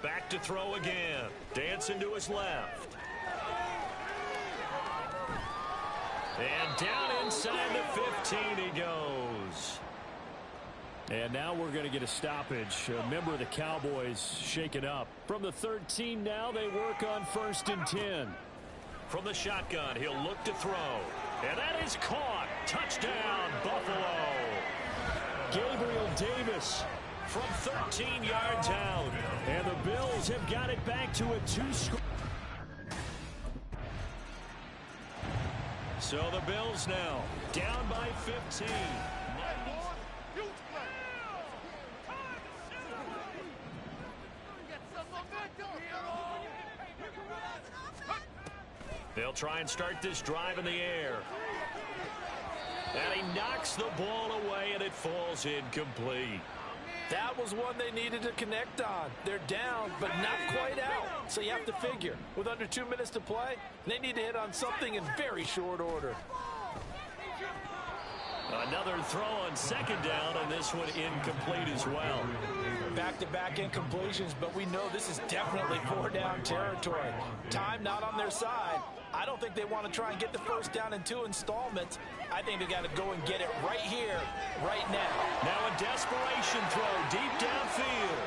Back to throw again. Dancing to his left. And down inside the 15 he goes. And now we're going to get a stoppage. A member of the Cowboys shaken up. From the 13 now, they work on 1st and 10. From the shotgun, he'll look to throw. And that is caught. Touchdown, Buffalo. Gabriel Davis from 13 yards out. And the Bills have got it back to a 2-score. So the Bills now down by 15. They'll try and start this drive in the air. And he knocks the ball away, and it falls incomplete. That was one they needed to connect on. They're down, but not quite out. So you have to figure, with under 2 minutes to play, they need to hit on something in very short order. Another throw on 2nd down, and this one incomplete as well. Back-to-back incompletions, but we know this is definitely 4-down territory. Time not on their side. I don't think they want to try and get the first down in 2 installments. I think they got to go and get it right here, right now. Now a desperation throw deep downfield.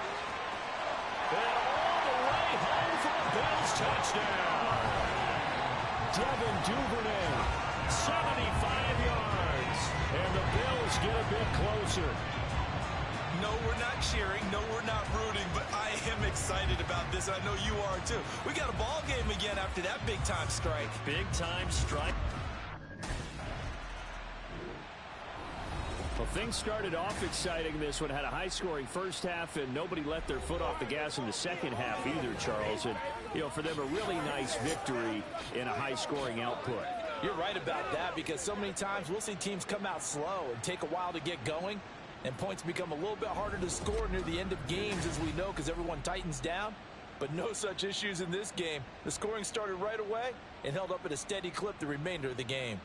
And all the way home for a Bills touchdown. Devin Duvernay, 75 yards. And the Bills get a bit closer. No, we're not cheering. No, we're not rooting, but I am excited about this. I know you are too. We got a ball game again after that big-time strike. Big-time strike. Well, things started off exciting. This one had a high-scoring first half, and nobody let their foot off the gas in the second half either, Charles. And, you know, for them, a really nice victory in a high-scoring output. You're right about that, because so many times we'll see teams come out slow and take a while to get going, and points become a little bit harder to score near the end of games, as we know, because everyone tightens down. But no such issues in this game. The scoring started right away and held up at a steady clip the remainder of the game.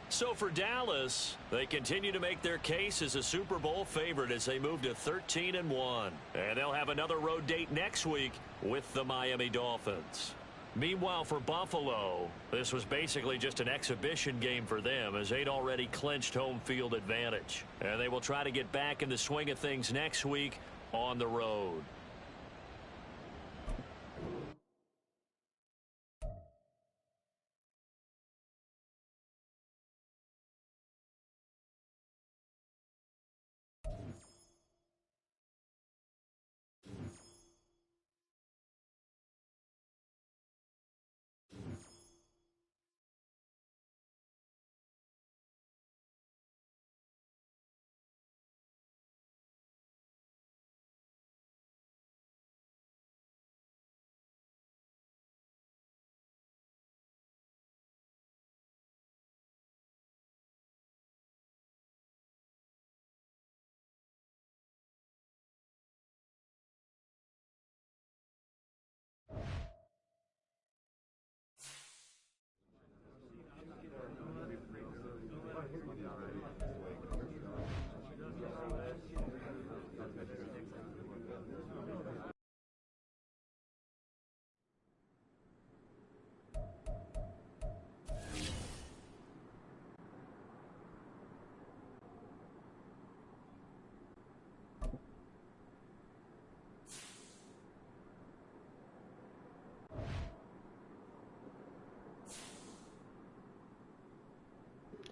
So for Dallas, they continue to make their case as a Super Bowl favorite as they move to 13-1. And they'll have another road date next week with the Miami Dolphins. Meanwhile, for Buffalo, this was basically just an exhibition game for them as they'd already clinched home field advantage. And they will try to get back in the swing of things next week on the road.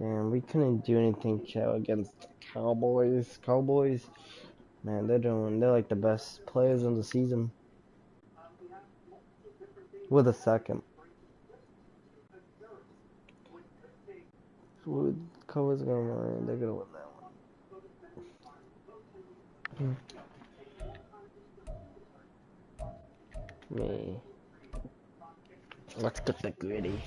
And we couldn't do anything, Chow, against the Cowboys. Cowboys, man, they're like the best players in the season. With a second. So Cowboys are gonna win. They're gonna win that one. Me. Let's get the gritty.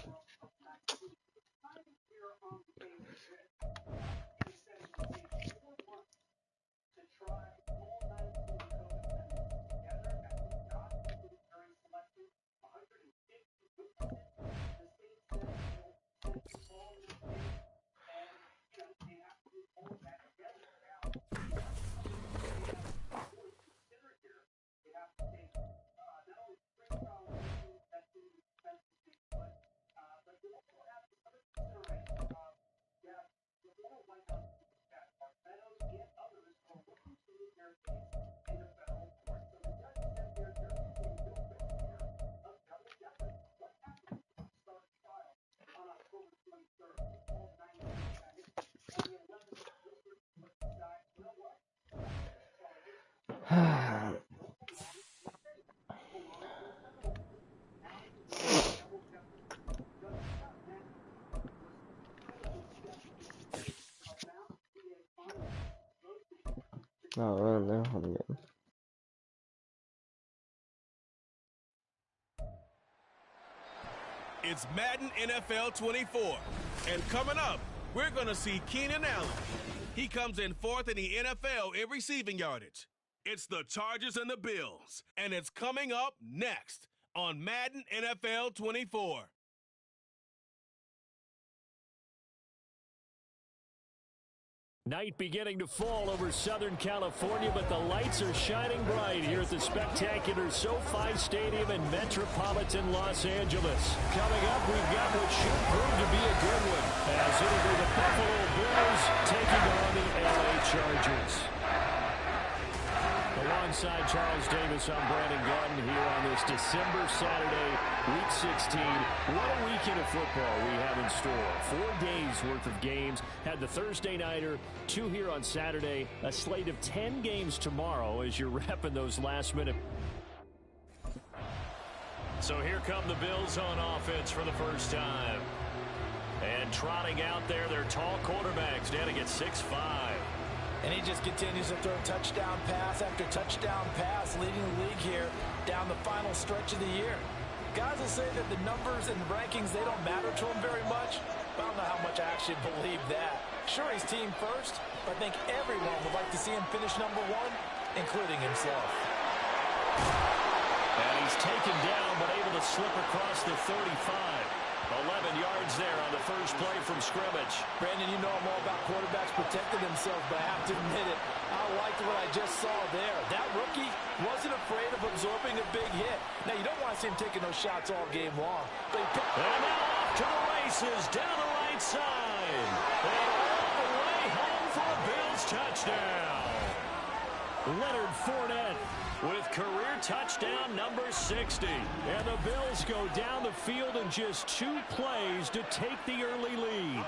Oh, I don't know. I'm getting. It's Madden NFL 24. And coming up, we're going to see Keenan Allen. He comes in fourth in the NFL in receiving yardage. It's the Chargers and the Bills. And it's coming up next on Madden NFL 24. Night beginning to fall over Southern California, but the lights are shining bright here at the spectacular SoFi Stadium in metropolitan Los Angeles. Coming up, we've got what should prove to be a good one, as it'll be the Buffalo Bills taking on the LA Chargers. Alongside Charles Davis, I'm Brandon Gordon here on this December Saturday, Week 16. What a weekend of football we have in store. 4 days worth of games. Had the Thursday nighter, 2 here on Saturday, a slate of 10 games tomorrow as you're wrapping those last minute. So here come the Bills on offense for the first time. And trotting out there, their tall quarterbacks down to get 6'5". And he just continues to throw touchdown pass after touchdown pass, leading the league here down the final stretch of the year. Guys will say that the numbers and the rankings, they don't matter to him very much. But I don't know how much I actually believe that. Sure, he's team first, but I think everyone would like to see him finish #1, including himself. And he's taken down, but able to slip across the 35. 11 yards there on the first play from scrimmage. Brandon, you know I'm all about quarterbacks protecting themselves, but I have to admit it, I liked what I just saw there. That rookie wasn't afraid of absorbing a big hit. Now, you don't want to see him taking those shots all game long. But he picked... And now off to the races, down the right side. And all the way home for a Bills touchdown. Leonard Fournette with career touchdown number 60. And the Bills go down the field in just 2 plays to take the early lead.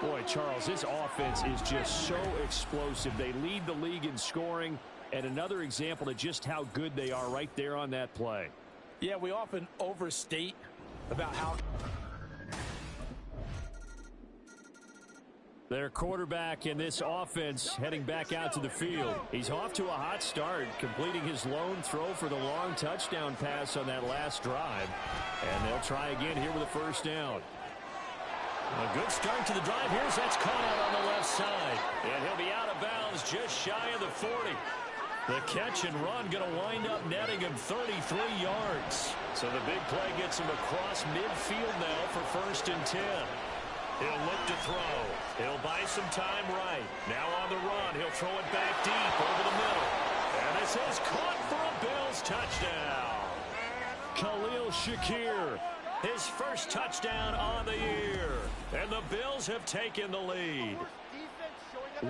Boy, Charles, this offense is just so explosive. They lead the league in scoring, and another example of just how good they are right there on that play. Yeah, we often overstate about how... Their quarterback in this offense heading back out to the field. He's off to a hot start, completing his lone throw for the long touchdown pass on that last drive. And they'll try again here with a first down. A good start to the drive. Here's that's caught out on the left side. And he'll be out of bounds just shy of the 40. The catch and run going to wind up netting him 33 yards. So the big play gets him across midfield now for 1st and 10. He'll look to throw. He'll buy some time right. Now on the run, he'll throw it back deep over the middle. And this is caught for a Bills touchdown. Khalil Shakir, his first touchdown on the year. And the Bills have taken the lead.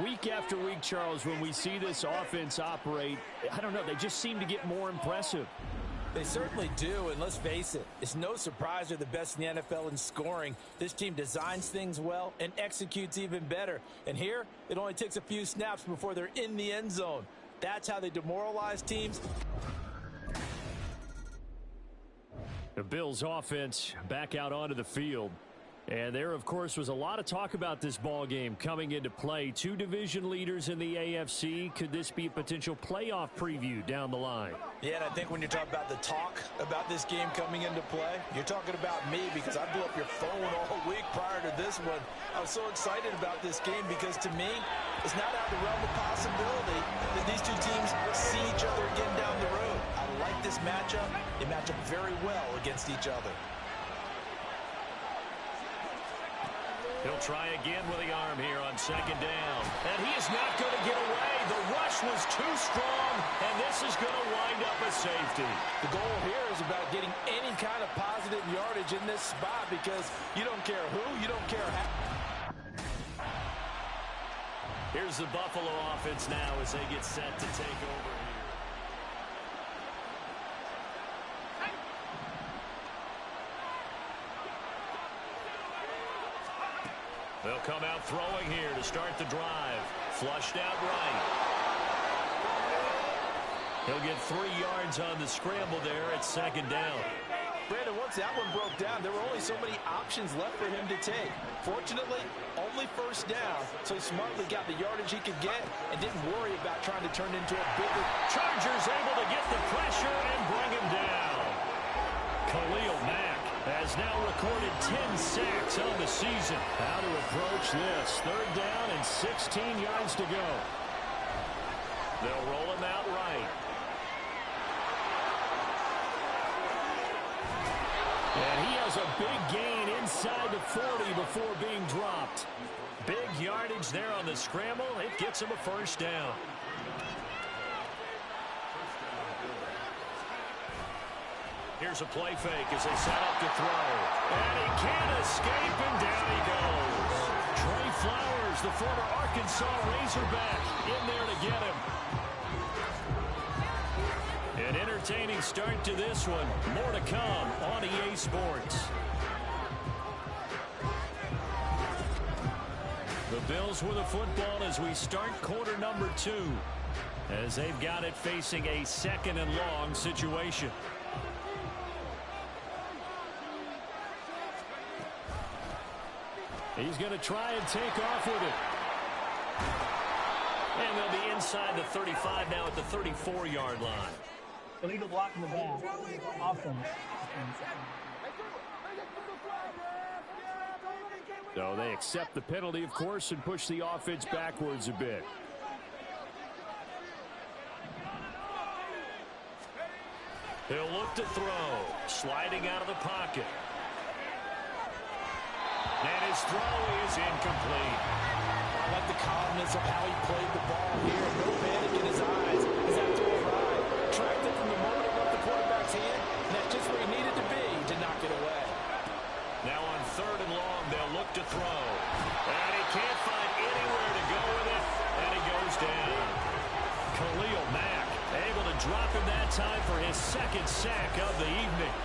Week after week, Charles, when we see this offense operate, I don't know, they just seem to get more impressive. They certainly do, and let's face it, it's no surprise they're the best in the NFL in scoring. This team designs things well and executes even better. And here, it only takes a few snaps before they're in the end zone. That's how they demoralize teams. The Bills offense back out onto the field. And there, of course, was a lot of talk about this ball game coming into play. Two division leaders in the AFC. Could this be a potential playoff preview down the line? Yeah, and I think when you're talking about the talk about this game coming into play, you're talking about me because I blew up your phone all week prior to this one. I was so excited about this game because, to me, it's not out of the realm of possibility that these two teams see each other again down the road. I like this matchup. They match up very well against each other. He'll try again with the arm here on second down. And he is not going to get away. The rush was too strong, and this is going to wind up a safety. The goal here is about getting any kind of positive yardage in this spot because you don't care who, you don't care how. Here's the Buffalo offense now as they get set to take over here. They'll come out throwing here to start the drive. Flushed out right. He'll get 3 yards on the scramble there at second down. Brandon, once that one broke down, there were only so many options left for him to take. Fortunately, only first down, so he smartly got the yardage he could get and didn't worry about trying to turn into a bigger. Chargers able to get the pressure and bring him down. Khalil Mack has now recorded 10 sacks on the season. How to approach this? Third down and 16 yards to go. They'll roll him out right. And he has a big gain inside the 40 before being dropped. Big yardage there on the scramble. It gets him a first down. Here's a play fake as they set up to throw. And he can't escape, and down he goes. Trey Flowers, the former Arkansas Razorback, in there to get him. An entertaining start to this one. More to come on EA Sports. The Bills with the football as we start quarter number 2. As they've got it facing a second and long situation. He's going to try and take off with it. And they'll be inside the 35 now at the 34-yard line. Illegal block in the back. Awesome. So they accept the penalty, of course, and push the offense backwards a bit. He'll look to throw. Sliding out of the pocket. And his throw is incomplete. I like the calmness of how he played the ball here. No panic in his eyes as that throw arrived. Tracked it from the moment it left the quarterback's hand, and that's just where he needed to be to knock it away. Now on third and long, they'll look to throw. And he can't find anywhere to go with it, and he goes down. Khalil Mack able to drop him that time for his second sack of the evening.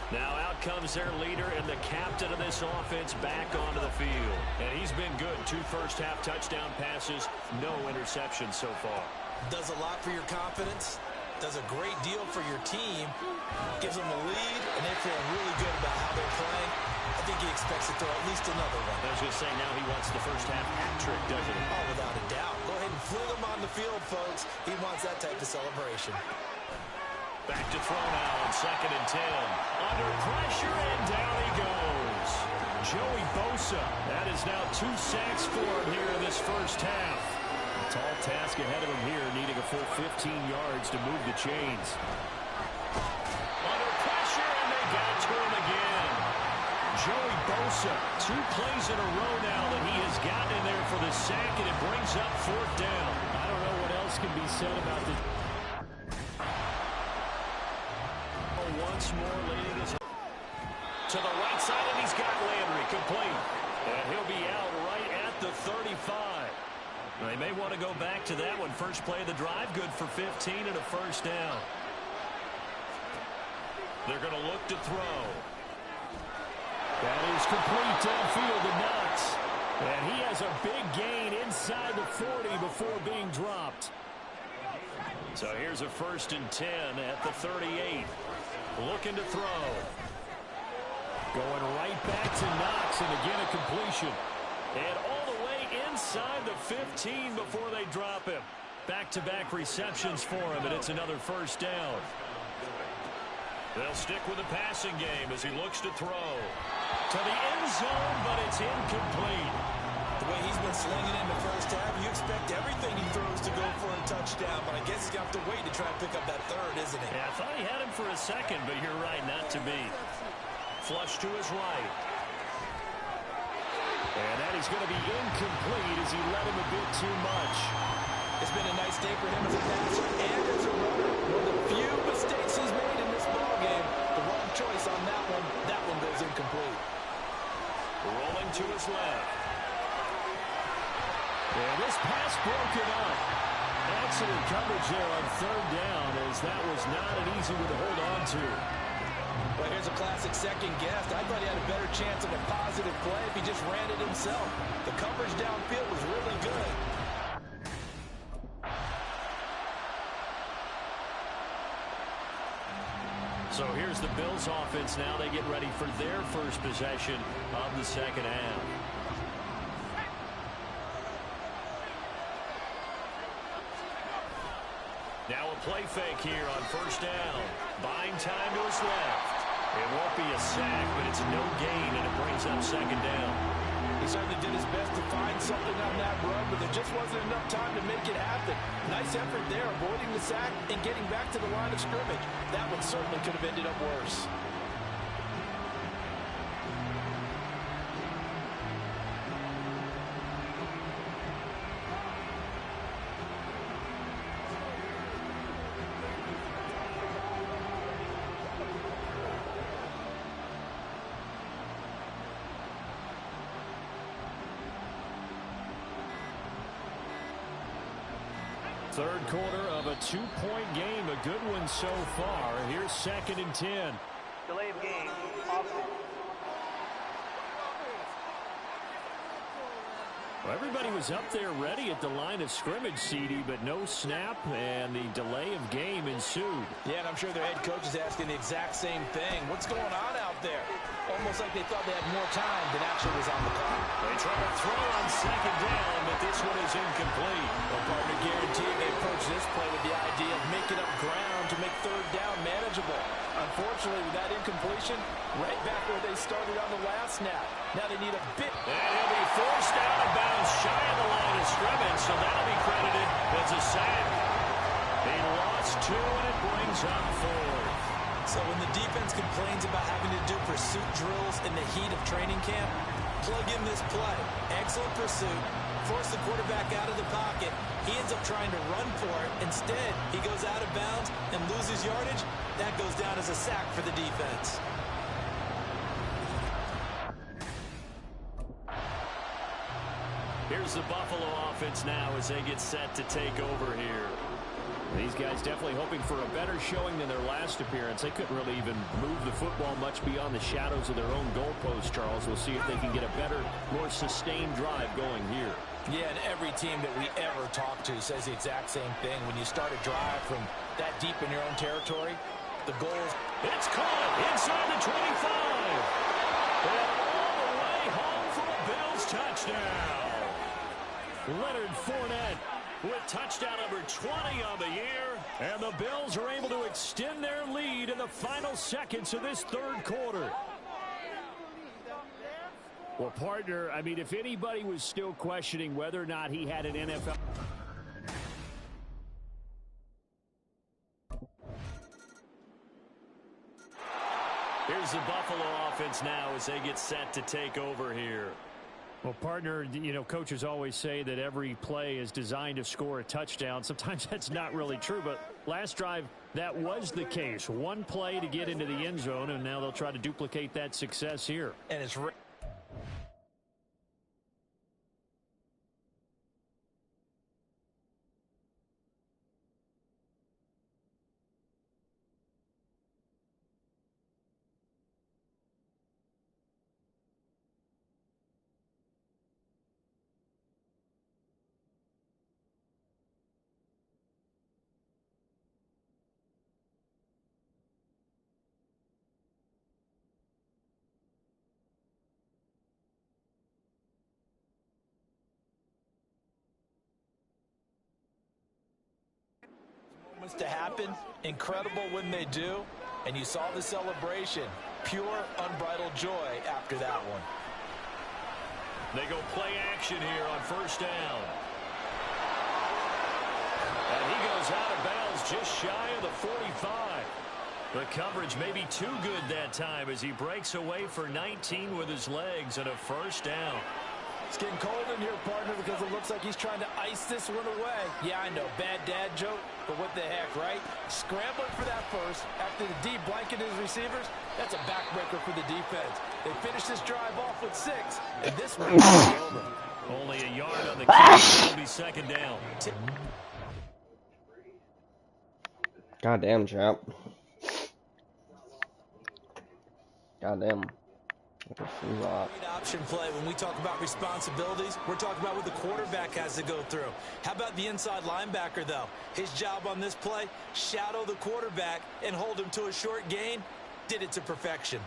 Now out comes their leader and the captain of this offense back onto the field. And he's been good. 2 first-half touchdown passes, no interceptions so far. Does a lot for your confidence. Does a great deal for your team. Gives them a lead, and they're feeling really good about how they're playing. I think he expects to throw at least another one. I was going to say, now he wants the first-half hat trick, doesn't he? Oh, without a doubt. Go ahead and fling him on the field, folks. He wants that type of celebration. Back to throw now on second and 10. Under pressure, and down he goes. Joey Bosa. That is now 2 sacks for him here in this first half. A tall task ahead of him here, needing a full 15 yards to move the chains. Under pressure, and they got to him again. Joey Bosa, 2 plays in a row now that he has gotten in there for the sack, and it brings up 4th down. I don't know what else can be said about this. Once more leading his to the right side, and he's got Landry complete. And he'll be out right at the 35. They may want to go back to that one. First play of the drive, good for 15 and a first down. They're going to look to throw. That is complete downfield to Knox. And he has a big gain inside the 40 before being dropped. So here's a 1st and 10 at the 38. Looking to throw. Going right back to Knox, and again a completion. And all the way inside the 15 before they drop him. Back-to-back receptions for him, and it's another first down. They'll stick with the passing game as he looks to throw. To the end zone, but it's incomplete. The way he's been slinging in the first half, you expect everything he throws to go for a touchdown, but I guess he's going to have to wait to try and pick up that third, isn't he? Yeah, I thought he had him for a second, but you're right, not to be. Flush to his right. And that is going to be incomplete as he led him a bit too much. It's been a nice day for him as a passer and as a runner. One of the few mistakes he's made in this ballgame. The wrong choice on that one. That one goes incomplete. Rolling to his left. And this pass broken up. Excellent coverage there on 3rd down, as that was not an easy one to hold on to. Well, here's a classic second guess. I thought he had a better chance of a positive play if he just ran it himself. The coverage downfield was really good. So here's the Bills offense now. They get ready for their first possession of the second half. Now a play fake here on 1st down. Buying time to his left. It won't be a sack, but it's no gain, and it brings up 2nd down. He certainly did his best to find something on that run, but there just wasn't enough time to make it happen. Nice effort there, avoiding the sack and getting back to the line of scrimmage. That one certainly could have ended up worse. Third quarter of a 2-point game. A good one so far. Here's 2nd and 10. Delay of game. Offense. Well, everybody was up there ready at the line of scrimmage, CD, but no snap, and the delay of game ensued. Yeah, and I'm sure their head coach is asking the exact same thing. What's going on out there? Almost like they thought they had more time than actually was on the clock. They try to throw on 2nd down, but this one is incomplete. Well, partner, guaranteed they approach this play with the idea of making up ground to make 3rd down manageable. Unfortunately, with that incompletion, right back where they started on the last snap. Now they need a bit. And he'll be forced out of bounds shy of the line of scrimmage, so that'll be credited as a sack. He lost 2, and it brings up 4th. So when the defense complains about having to do pursuit drills in the heat of training camp, plug in this play. Excellent pursuit. Force the quarterback out of the pocket. He ends up trying to run for it. Instead, he goes out of bounds and loses yardage. That goes down as a sack for the defense. Here's the Buffalo offense now as they get set to take over here. These guys definitely hoping for a better showing than their last appearance. They couldn't really even move the football much beyond the shadows of their own goalpost, Charles. We'll see if they can get a better, more sustained drive going here. Yeah, and every team that we ever talk to says the exact same thing. When you start a drive from that deep in your own territory, the goal is... It's caught inside the 25. And all the way home for a Bills touchdown. Leonard Fournette with touchdown number 20 on the year. And the Bills are able to extend their lead in the final seconds of this 3rd quarter. Well, partner, I mean, if anybody was still questioning whether or not he had an NFL... Here's the Buffalo offense now as they get set to take over here. Well, partner, you know, coaches always say that every play is designed to score a touchdown. Sometimes that's not really true, but last drive, that was the case. One play to get into the end zone, and now they'll try to duplicate that success here. And it's... happen, incredible when they do, and you saw the celebration. Pure, unbridled joy after that one. They go play action here on first down. And he goes out of bounds just shy of the 45. The coverage may be too good that time as he breaks away for 19 with his legs and a first down. It's getting cold in here, partner, because it looks like he's trying to ice this one away. Yeah, I know, bad dad joke, but what the heck, right? Scrambling for that first after the D blanket his receivers. That's a backbreaker for the defense. They finish this drive off with 6, and this one is over. Only a yard on the kick. It'll be second down. Goddamn, champ. Goddamn. Great option play. When we talk about responsibilities, we're talking about what the quarterback has to go through. How about the inside linebacker, though? His job on this play, shadow the quarterback and hold him to a short gain. Did it to perfection.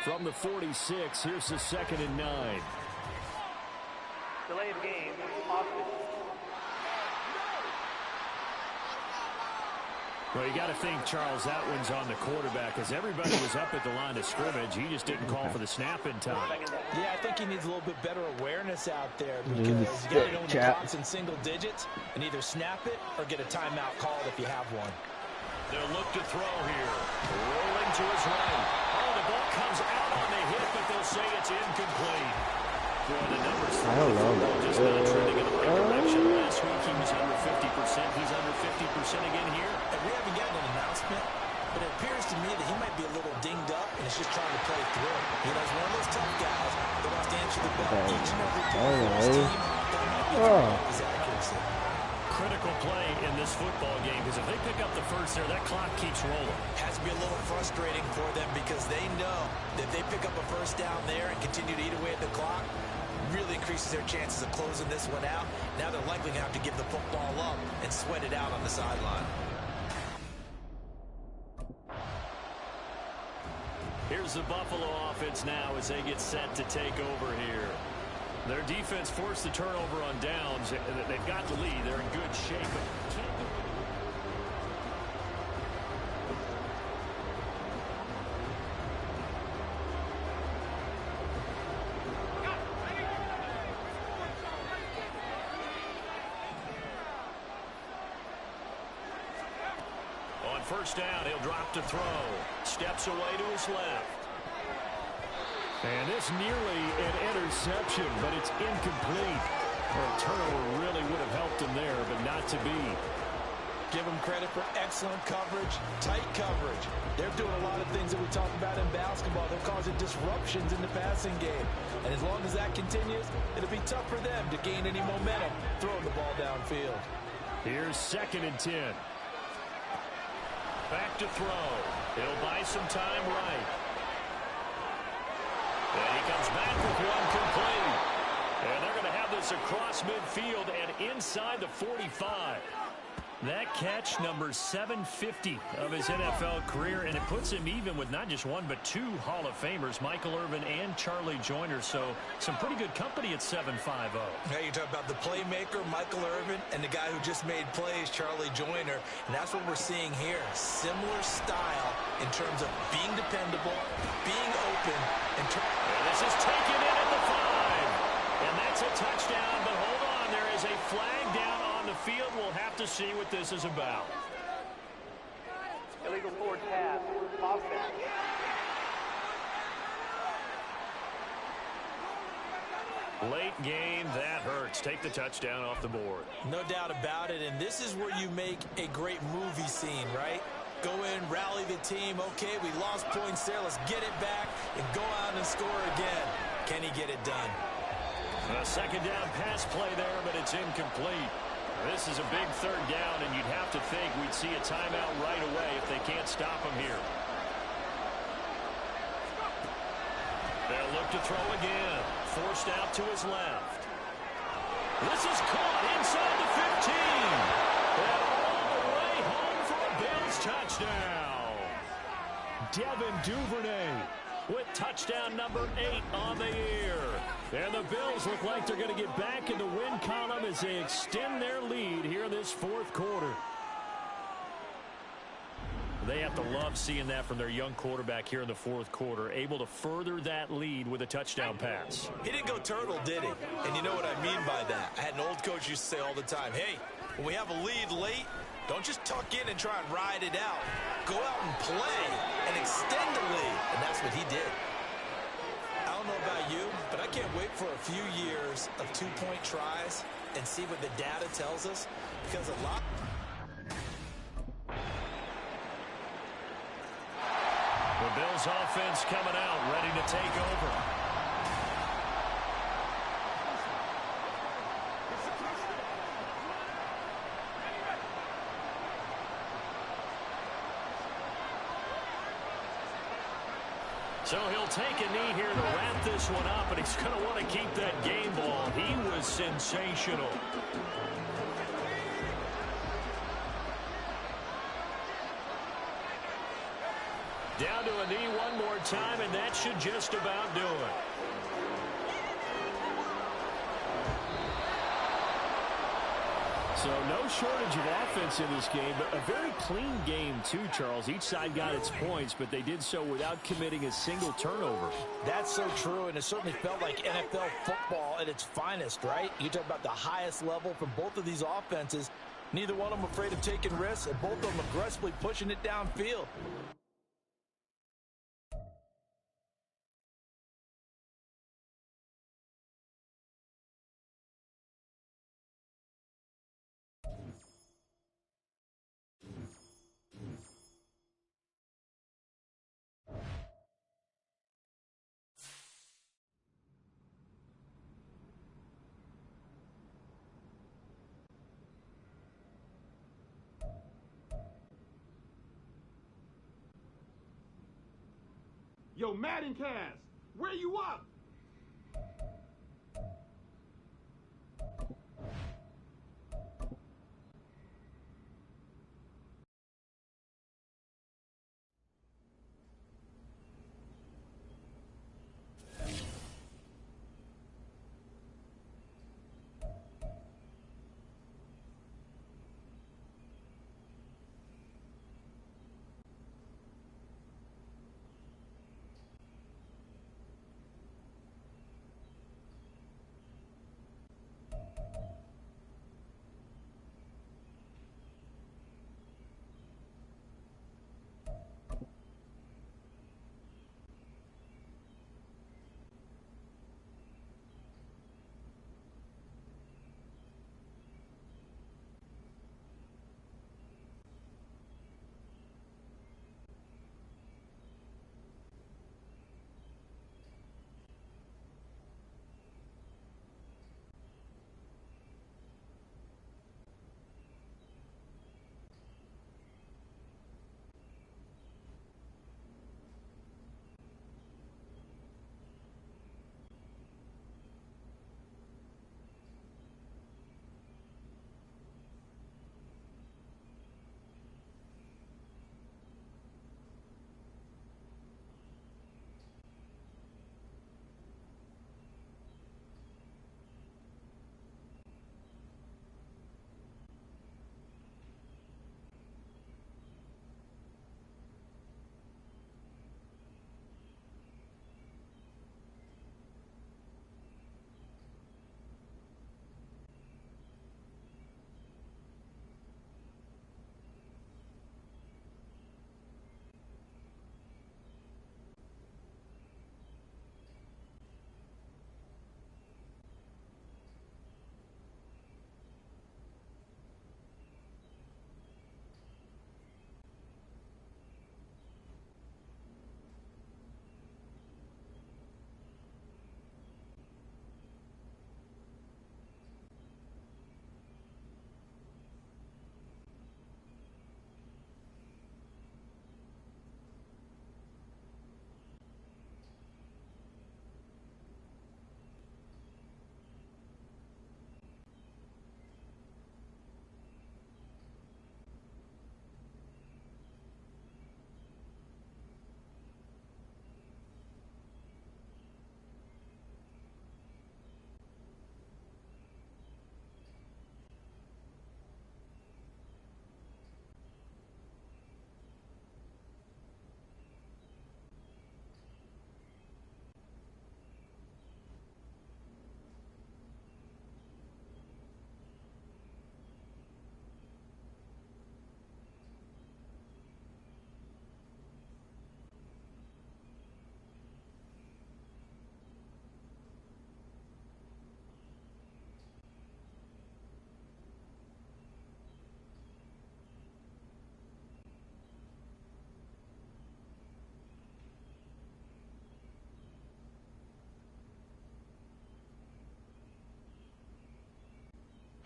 From the 46, here's the 2nd and 9. Delay of game, Austin. Well, you got to think, Charles, that one's on the quarterback as everybody was up at the line of scrimmage. He just didn't call for the snap in time. Yeah, I think he needs a little bit better awareness out there because you got to know when the clock's in single digits and either snap it or get a timeout called if you have one. They'll look to throw here. Rolling to his right. Oh, the ball comes out on the hit, but they'll say it's incomplete. Boy, the numbers I don't know. just not trending in the right direction. Last week he was under 50%. He's under 50% again here. And we haven't gotten an announcement, but it appears to me that he might be a little dinged up and is just trying to play through. You know, he's one of those tough guys that wants to answer the bell each and every play for his team. That might be his accuracy. Critical play in this football game because if they pick up the first there, that clock keeps rolling. Has to be a little frustrating for them because they know that if they pick up a first down there and continue to eat away at the clock, really increases their chances of closing this one out. Now they're likely going to have to give the football up and sweat it out on the sideline. Here's the Buffalo offense now as they get set to take over here. Their defense forced the turnover on downs. They've got the lead. They're in good shape. On first down, he'll drop to throw. Steps away to his left. And it's nearly an interception, but it's incomplete. Well, a turnover really would have helped him there, but not to be. Give them credit for excellent coverage, tight coverage. They're doing a lot of things that we talk about in basketball. They're causing disruptions in the passing game. And as long as that continues, it'll be tough for them to gain any momentum throwing the ball downfield. Here's 2nd and 10. Back to throw. He'll buy some time right. And he comes back with one complete. And they're going to have this across midfield and inside the 45. That catch, number 750 of his NFL career, and it puts him even with not just one but 2 Hall of Famers, Michael Irvin and Charlie Joyner. So some pretty good company at 750. Now you talk about the playmaker, Michael Irvin, and the guy who just made plays, Charlie Joyner. And that's what we're seeing here. Similar style in terms of being dependable, being open, and this is taken in at the 5. And that's a touchdown, but hold on. There is a flag down on the field. We'll have to see what this is about. Illegal forward pass, offense. Late game, that hurts. Take the touchdown off the board. No doubt about it, and this is where you make a great movie scene, right? Go in, rally the team. Okay, we lost points there. Let's get it back and go out and score again. Can he get it done? A 2nd down pass play there, but it's incomplete. This is a big 3rd down, and you'd have to think we'd see a timeout right away if they can't stop him here. They'll look to throw again. Forced out to his left. This is caught inside the 15. And all the way home for a Bills touchdown. Devin Duvernay with touchdown number 8 on the year. And the Bills look like they're going to get back in the win column as they extend their lead here in this fourth quarter. They have to love seeing that from their young quarterback here in the fourth quarter, able to further that lead with a touchdown pass. He didn't go turtle, did he? And you know what I mean by that. I had an old coach used to say all the time, hey, when we have a lead late, don't just tuck in and try and ride it out. Go out and play and extend the lead. And that's what he did. I don't know about you, but I can't wait for a few years of two-point tries and see what the data tells us, because a lot... The Bills offense coming out, ready to take over. So he'll take a knee here to wrap this one up, and he's going to want to keep that game ball. He was sensational. Down to a knee one more time, and that should just about do it. So no shortage of offense in this game, but a very clean game too, Charles. Each side got its points, but they did so without committing a single turnover. That's so true, and it certainly felt like NFL football at its finest, right? You talk about the highest level from both of these offenses. Neither one of them afraid of taking risks, and both of them aggressively pushing it downfield. Yo, Madden Cast, where you up?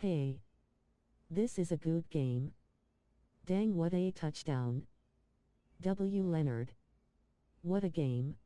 Hey. This is a good game. Dang, what a touchdown. W. Leonard. What a game.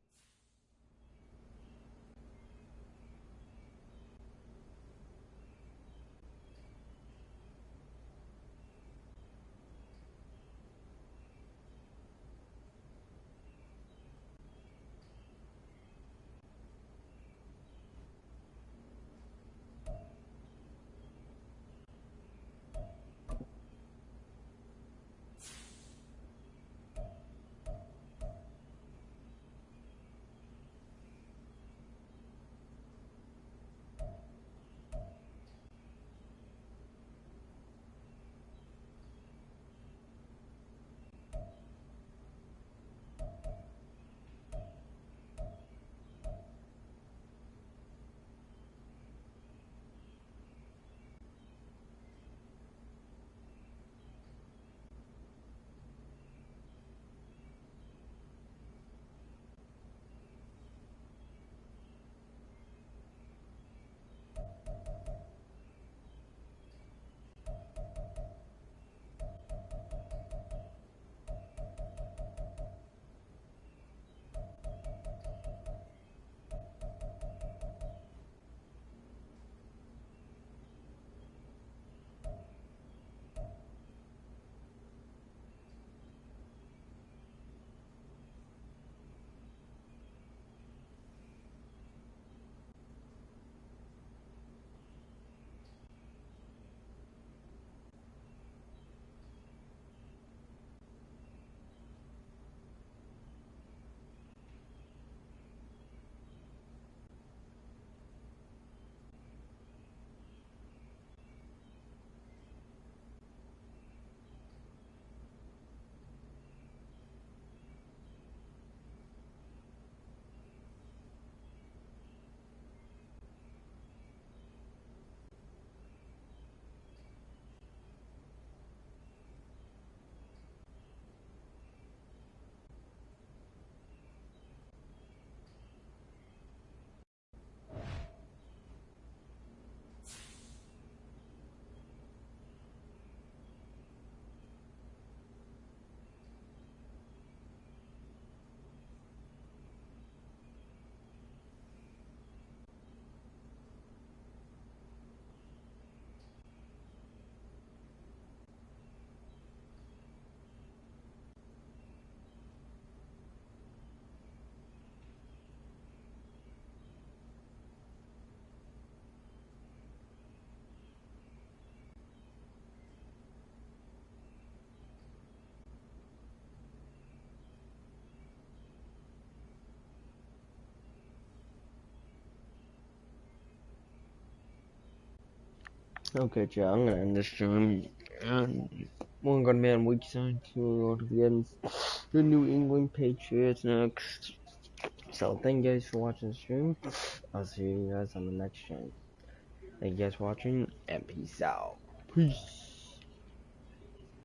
Okay, chat, I'm gonna end this stream. And we're gonna be on week 17. We're going to be against the New England Patriots next. So, thank you guys for watching the stream. I'll see you guys on the next stream. Thank you guys for watching, and peace out. Peace.